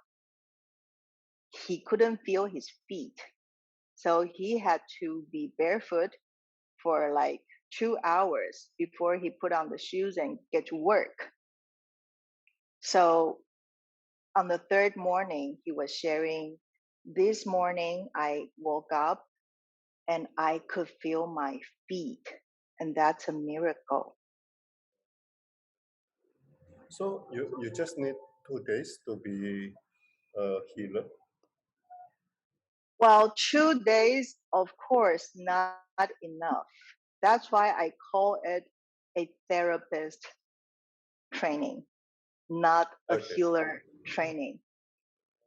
he couldn't feel his feet. So he had to be barefoot for like 2 hours before he put on the shoes and get to work. So on the 3rd morning, he was sharing, this morning I woke up and I could feel my feet. And that's a miracle. So you just need 2 days to be a healer? Well, 2 days, of course, not enough. That's why I call it a therapist training, not a healer training.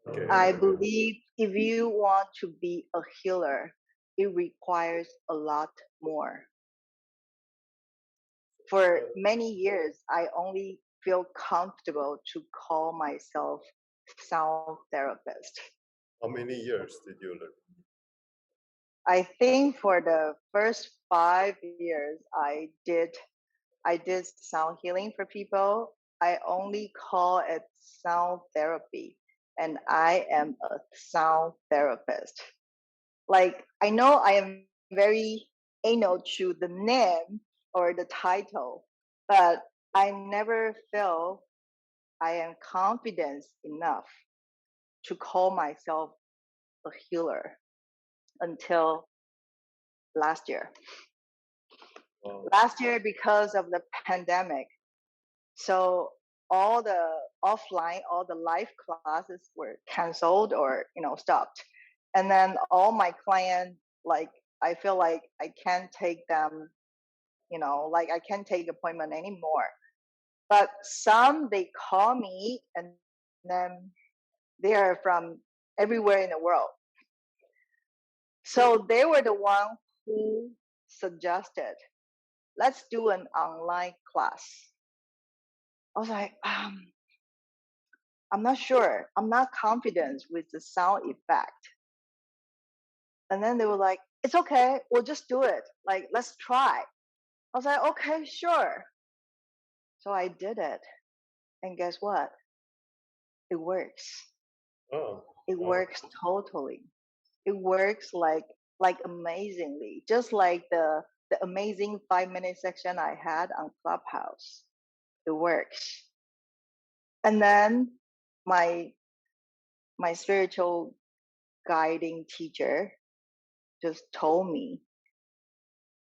Okay. I believe if you want to be a healer, it requires a lot more. For many years, I only feel comfortable to call myself sound therapist. How many years did you learn? I think for the first 5 years, I did sound healing for people. I only call it sound therapy, and I am a sound therapist. Like, I know I am very anal to the name or the title, but I never feel I am confident enough to call myself a healer until last year. Wow. Last year, because of the pandemic, so all the offline, all the live classes were canceled or stopped. And then all my clients, like, I feel like I can't take them, like I can't take appointment anymore. But some, they call me, and then they are from everywhere in the world. So they were the one who suggested, let's do an online class. I was like, I'm not sure. I'm not confident with the sound effect. And then they were like, it's okay. We'll just do it. Like, let's try. I was like, okay, sure. So I did it. And guess what? It works. Oh, It wow. works totally. It works like amazingly. Just like the amazing 5-minute section I had on Clubhouse. It works. And then my spiritual guiding teacher just told me,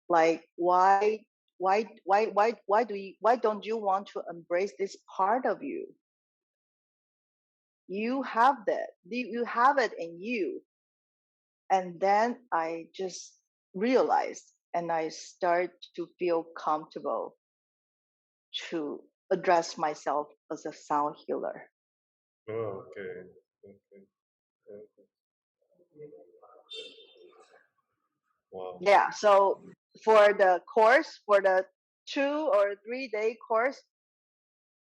like, why don't you want to embrace this part of you? You have it in you. And then I just realized, and I start to feel comfortable to address myself as a sound healer. Oh, okay. Okay. Okay. Wow. Yeah. So for the course, for the 2 or 3 day course,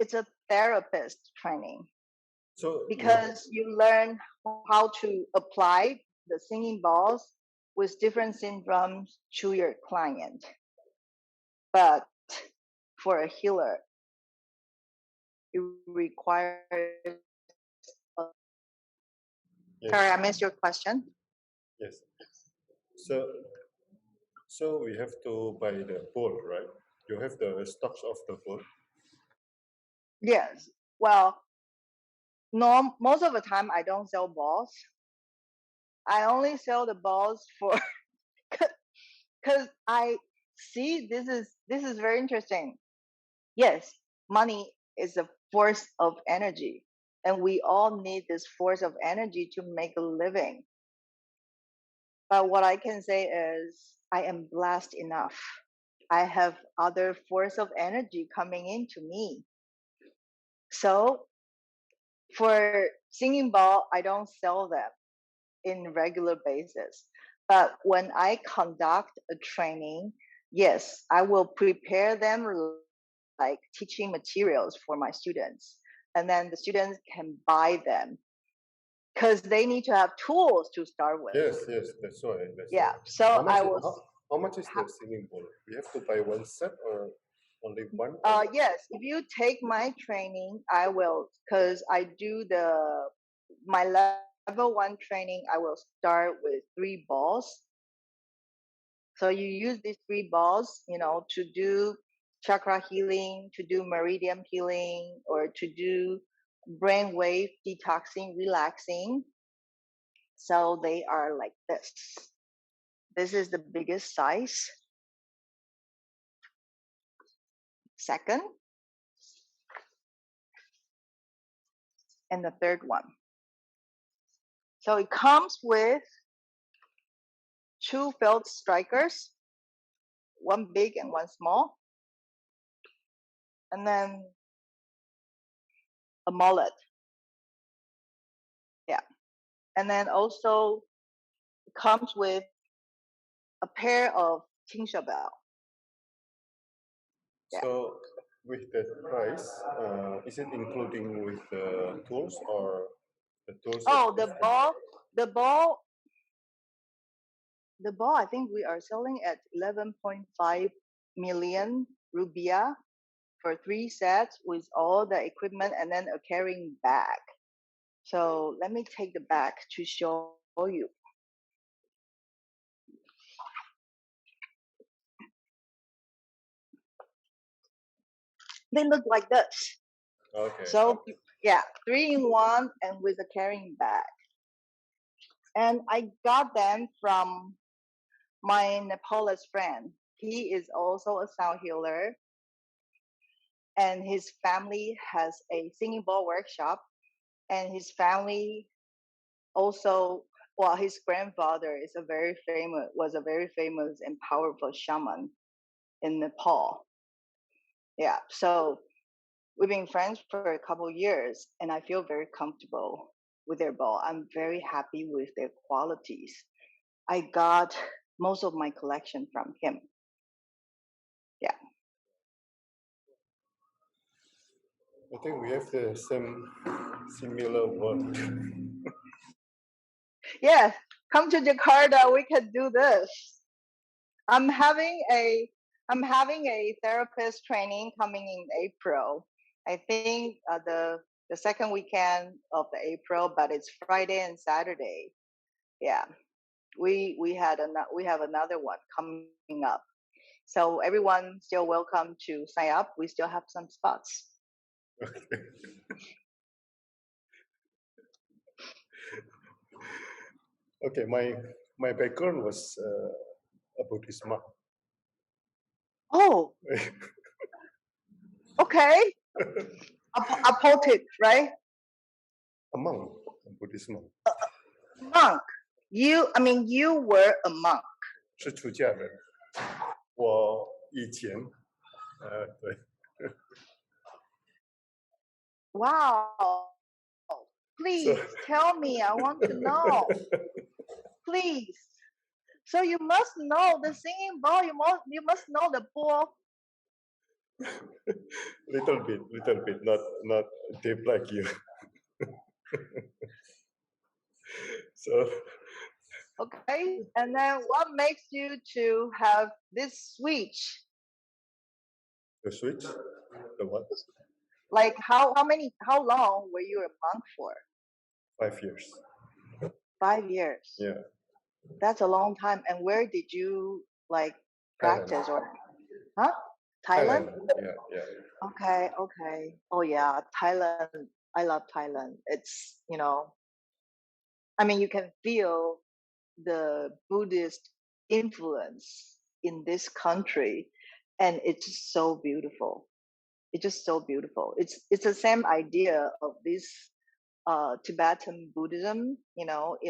it's a therapist training, So because you learn how to apply the singing balls with different syndromes to your client. But for a healer, it requires. yes, Sorry, I missed your question. yes. So we have to buy the ball, right? You have the stocks of the ball. Yes. Well, no, most of the time I don't sell balls. I only sell the balls for because I see this is very interesting. Yes, money is a force of energy, and we all need this force of energy to make a living. But what I can say is I am blessed enough. I have other force of energy coming into me. So for singing ball, I don't sell them in regular basis. But when I conduct a training, yes, I will prepare them like teaching materials for my students. And then the students can buy them because they need to have tools to start with. Yes, yes, that's right. That's Yeah. right. So How much? I was. How much is the singing bowl? We have to buy one set or only one? Yes, if you take my training, I will, because I do my level 1 training, I will start with 3 balls. So you use these 3 balls, to do chakra healing, to do meridian healing, or to do brainwave detoxing, relaxing. So they are like this. This is the biggest size. Second, and the third one. So it comes with 2 felt strikers, one big and one small, and then a mullet. Yeah. And then also it comes with a pair of tinsel bell. Yeah. So with the price, is it including with the tools or the tools? Oh, the ball, I think we are selling at 11.5 million rupiah for 3 sets with all the equipment and then a carrying bag. So let me take the bag to show you. They look like this. Okay. So yeah, 3 in 1 and with a carrying bag. And I got them from my Nepalese friend. He is also a sound healer, and his family has a singing bowl workshop, and his family also well, his grandfather was a very famous and powerful shaman in Nepal. Yeah, so we've been friends for a couple of years, and I feel very comfortable with their bow. I'm very happy with their qualities. I got most of my collection from him. Yeah. I think we have the similar work. Yeah, come to Jakarta. We can do this. I'm having a therapist training coming in April. I think the second weekend of the April, but it's Friday and Saturday. Yeah, we have another one coming up. So everyone still welcome to sign up. We still have some spots. Okay, my background was a Buddhist monk. Oh, okay. A Apoltic, right? A monk, a Buddhist monk. Monk. You were a monk. 是出家人。我以前，对。Wow. Please tell me. I want to know. Please. So you must know the singing bowl. You must know the bowl. Little bit, not deep like you. So. Okay. And then what makes you to have this switch? The switch? The what? Like how long were you a monk for? 5 years. 5 years. Yeah. That's a long time. And where did you like practice or Thailand? Yeah. Okay. Oh yeah, Thailand. I love Thailand. It's, you can feel the Buddhist influence in this country, and it's so beautiful. It's just so beautiful. It's the same idea of this Tibetan Buddhism, in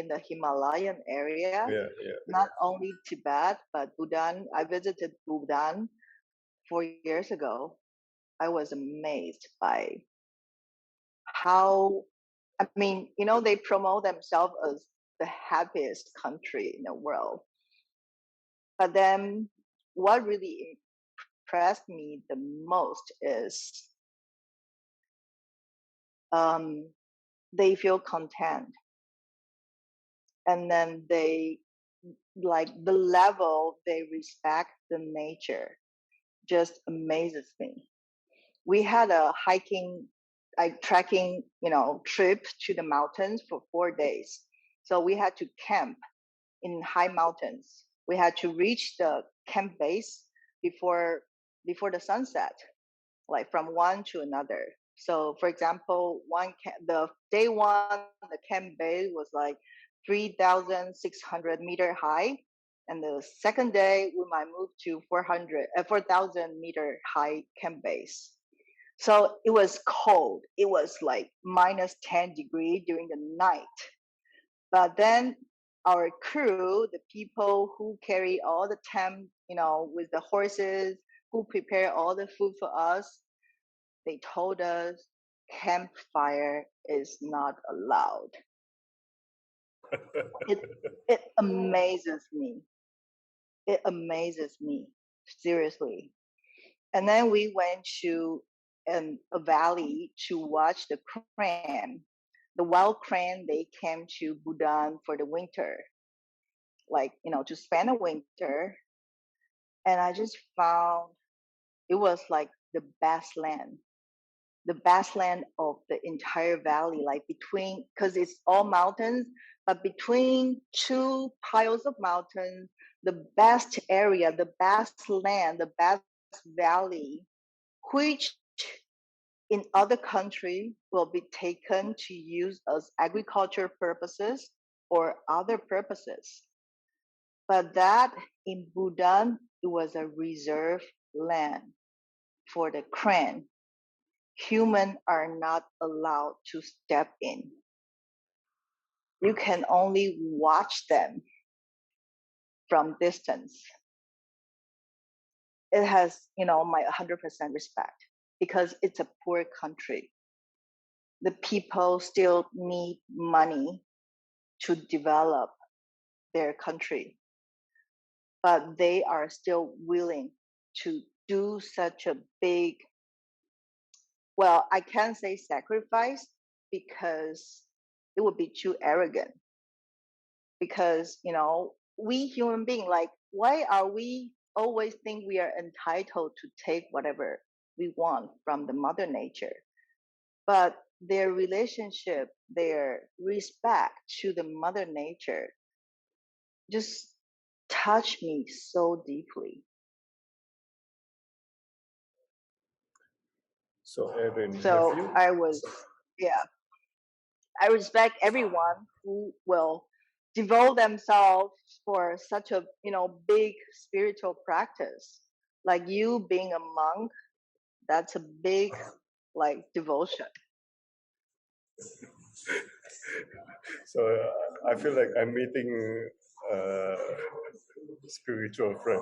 the Himalayan area. Yeah. Not only Tibet, but Bhutan. I visited Bhutan 4 years ago. I was amazed by how, they promote themselves as the happiest country in the world. But then what really impressed me the most is they feel content. And then they, like, the level they respect the nature just amazes me. We had a trekking, trip to the mountains for 4 days. So we had to camp in high mountains. We had to reach the camp base before the sunset, like from one to another. So for example, the day one, the camp base was like 3,600 meter high. And the second day, we might move to 4,000 meter high camp base. So it was cold. It was like minus 10 degrees during the night. But then our crew, the people who carry all the tent, with the horses, who prepare all the food for us, they told us campfire is not allowed. It amazes me. It amazes me, seriously. And then we went to a valley to watch the crane. The wild crane, they came to Bhutan for the winter, to spend the winter. And I just found it was like the best land of the entire valley, like because it's all mountains, but between two piles of mountains, the best area, the best land, the best valley, which in other countries will be taken to use as agriculture purposes or other purposes. But that in Bhutan, it was a reserve land for the crane. Humans are not allowed to step in. you can only watch them from distance. It has, my 100% respect because it's a poor country. The people still need money to develop their country, but they are still willing to do such a big, well, I can't say sacrifice because it would be too arrogant. Because, we human beings, like, why are we always think we are entitled to take whatever we want from the mother nature? But their relationship, their respect to the mother nature just touched me so deeply. So, Erin, So have you? I respect everyone who will devote themselves for such a, big spiritual practice. Like you being a monk, that's a big, like, devotion. So I feel like I'm meeting a spiritual friend.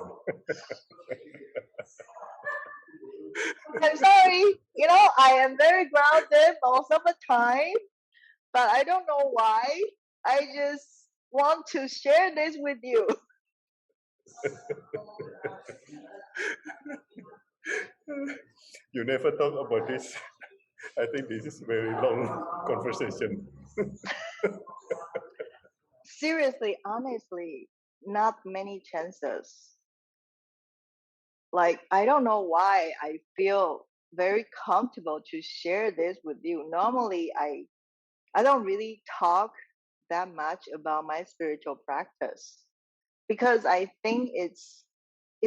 I'm sorry, I am very grounded most of the time, but I don't know why. I just want to share this with you. You never talk about this. I think this is a very long conversation. Seriously, honestly, not many chances. Like, I don't know why I feel very comfortable to share this with you. Normally, I don't really talk that much about my spiritual practice because I think it's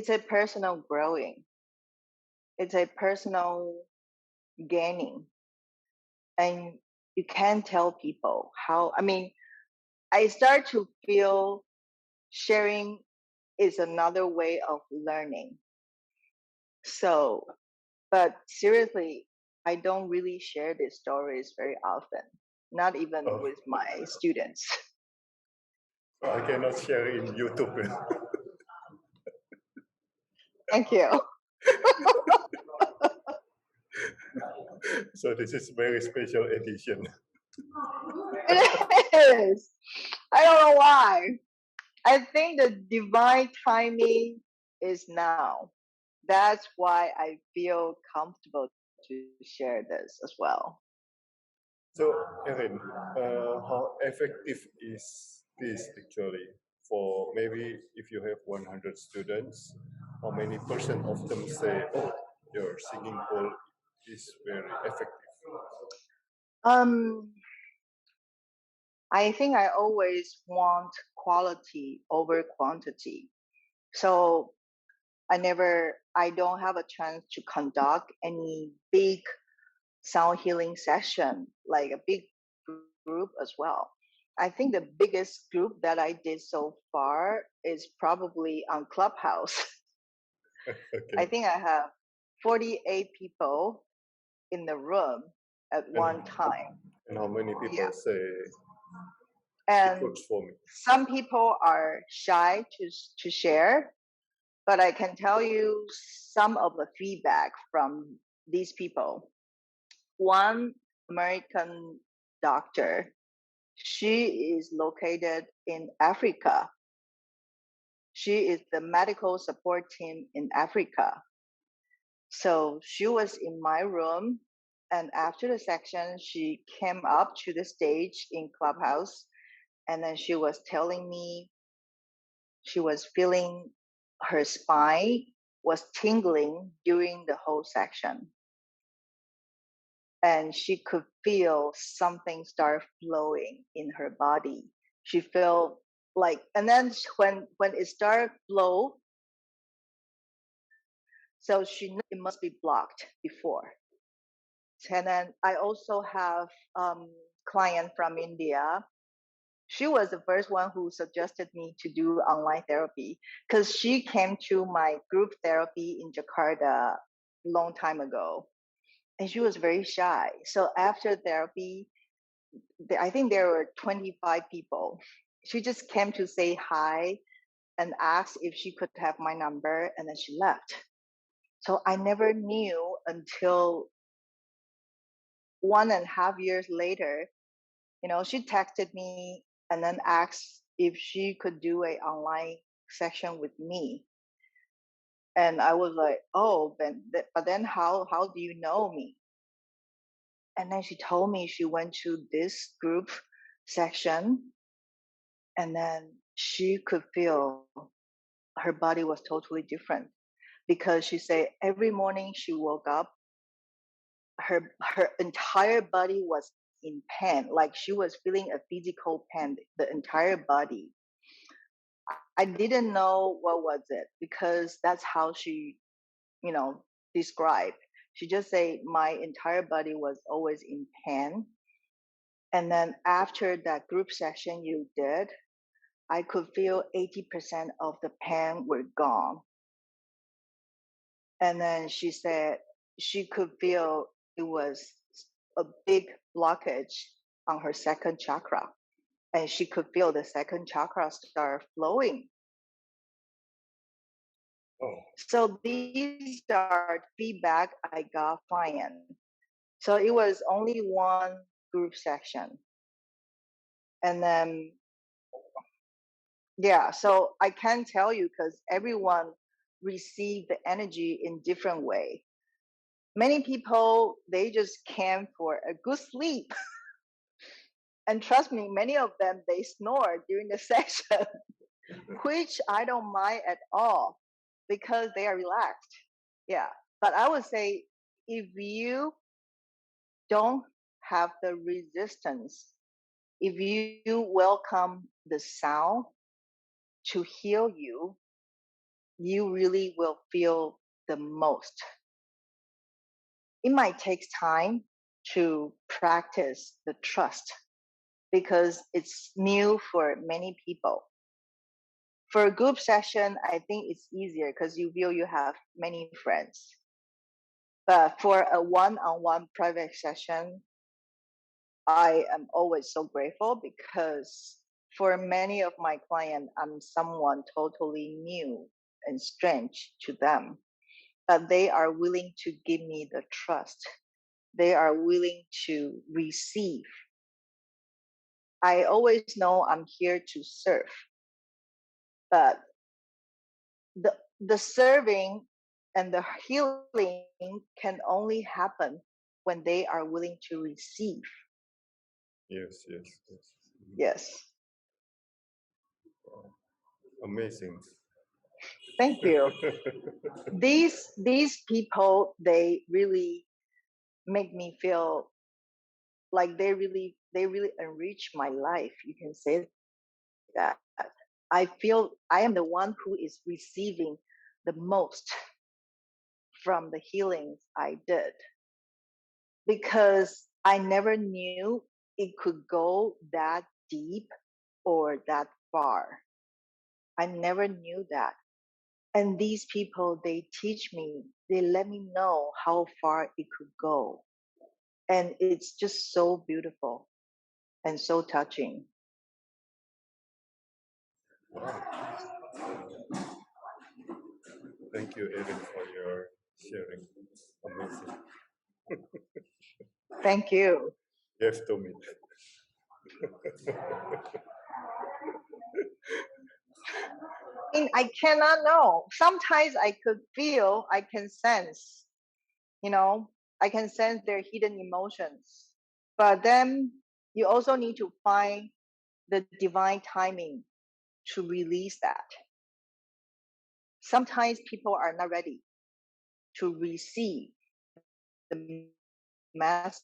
a personal growing. It's a personal gaining. And you can't tell people how, I start to feel sharing is another way of learning. So, but seriously, I don't really share these stories very often, not even with my students. I cannot share in YouTube. Thank you. So this is very special edition. It is. I don't know why. I think the divine timing is now. That's why I feel comfortable to share this as well. So, Erin, how effective is this actually? For maybe if you have 100 students, how many percent of them say, "Oh, your singing bowl is very effective"? Um, I think I always want quality over quantity. So I don't have a chance to conduct any big sound healing session, like a big group as well. I think the biggest group that I did so far is probably on Clubhouse. Okay. I think I have 48 people in the room at one time. And how many people Yeah. say And it works for me? some people are shy to share, but I can tell you some of the feedback from these people. One American doctor, she is located in Africa. She is the medical support team in Africa. So she was in my room, and after the section, she came up to the stage in Clubhouse, and then she was telling me she was feeling her spine was tingling during the whole section. And she could feel something start flowing in her body. She felt like, and then when it started flow, so she knew it must be blocked before. And then I also have client from India. She was the first one who suggested me to do online therapy because she came to my group therapy in Jakarta a long time ago. And she was very shy. So after therapy, I think there were 25 people. She just came to say hi and asked if she could have my number, and then she left. So I never knew until 1.5 years later, she texted me and then asked if she could do a online session with me. And I was like, oh, but then how do you know me? And then she told me she went to this group section, and then she could feel her body was totally different, because she said every morning she woke up, her entire body was in pain, like she was feeling a physical pain, the entire body. I didn't know what was it, because that's how she, described. She just said my entire body was always in pain. And then after that group session you did, I could feel 80% of the pain were gone. And then she said she could feel it was a big blockage on her second chakra. And she could feel the second chakra start flowing. Oh, So these are feedback I got client. So it was only one group section. And then, yeah, so I can't tell you because everyone received the energy in different way. Many people, they just came for a good sleep. And trust me, many of them, they snore during the session, which I don't mind at all because they are relaxed. Yeah. But I would say if you don't have the resistance, if you welcome the sound to heal you, you really will feel the most. It might take time to practice the trust because it's new for many people. For a group session, I think it's easier because you feel you have many friends. But for a one-on-one private session, I am always so grateful because for many of my clients, I'm someone totally new and strange to them. But they are willing to give me the trust. They are willing to receive. I always know I'm here to serve. But the serving and the healing can only happen when they are willing to receive. yes. Yes. Amazing. Thank you. These people, they really make me feel like they really enrich my life. You can say that. I feel I am the one who is receiving the most from the healings I did, because I never knew it could go that deep or that far. I never knew that. And these people, they teach me, they let me know how far it could go. And it's just so beautiful and so touching. Thank you, Erin, for your sharing. Amazing. Thank you. You have to meet. I cannot know. Sometimes I could feel, I can sense, I can sense their hidden emotions. But then you also need to find the divine timing to release that. Sometimes people are not ready to receive the message.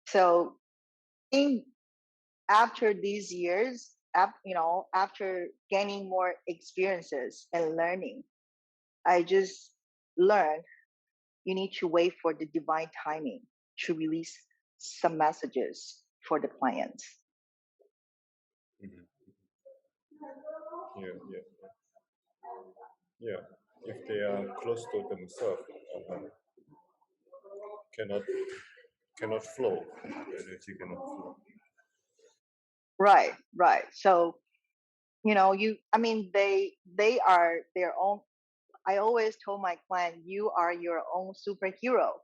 So after these years, after gaining more experiences and learning, I just learned you need to wait for the divine timing to release some messages for the clients. Mhm. Yeah. Yeah. If they are close to themselves, cannot cannot flow. Energy cannot flow. Right, right. So, they are their own. I always told my client, you are your own superhero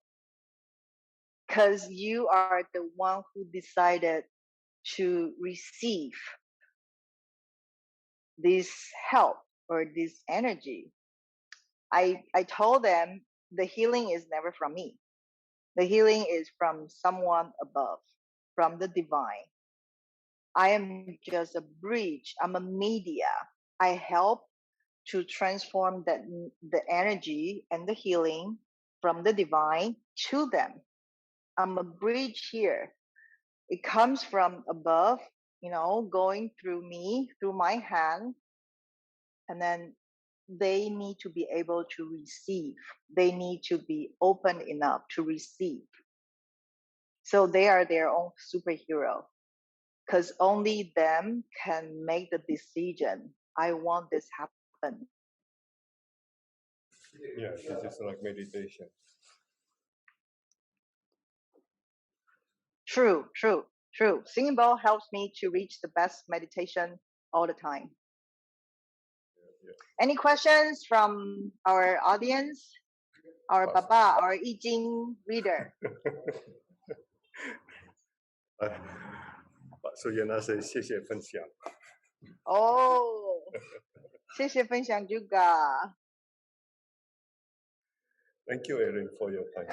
because you are the one who decided to receive this help or this energy. I told them the healing is never from me. The healing is from someone above, from the divine. I am just a bridge. I'm a media. I help to transform the energy and the healing from the divine to them. I'm a bridge here. It comes from above, going through me, through my hand, and then they need to be able to receive. They need to be open enough to receive. So they are their own superhero because only them can make the decision. I want this happen. Yeah, it's just like meditation. True, true, true. Singing bowl helps me to reach the best meditation all the time. Yeah. Any questions from our audience? Our Papa, our I Ching reader. Pak Suyana says, 谢谢分享. Oh, 谢谢分享 juga. Thank you, Erin, for your time.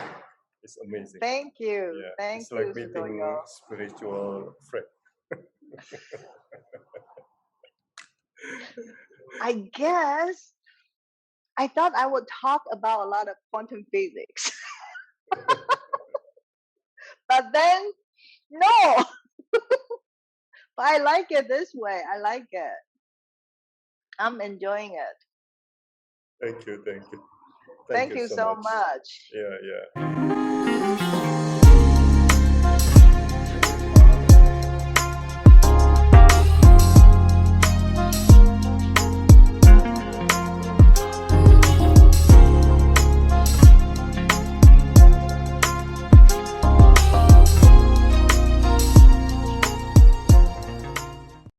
It's amazing. Thank you. Yeah, Thank it's you, like meeting Sutoyo. spiritual friend. I guess I thought I would talk about a lot of quantum physics. But then, no. But I like it this way. I like it. I'm enjoying it. Thank you. Thank you so much. Yeah.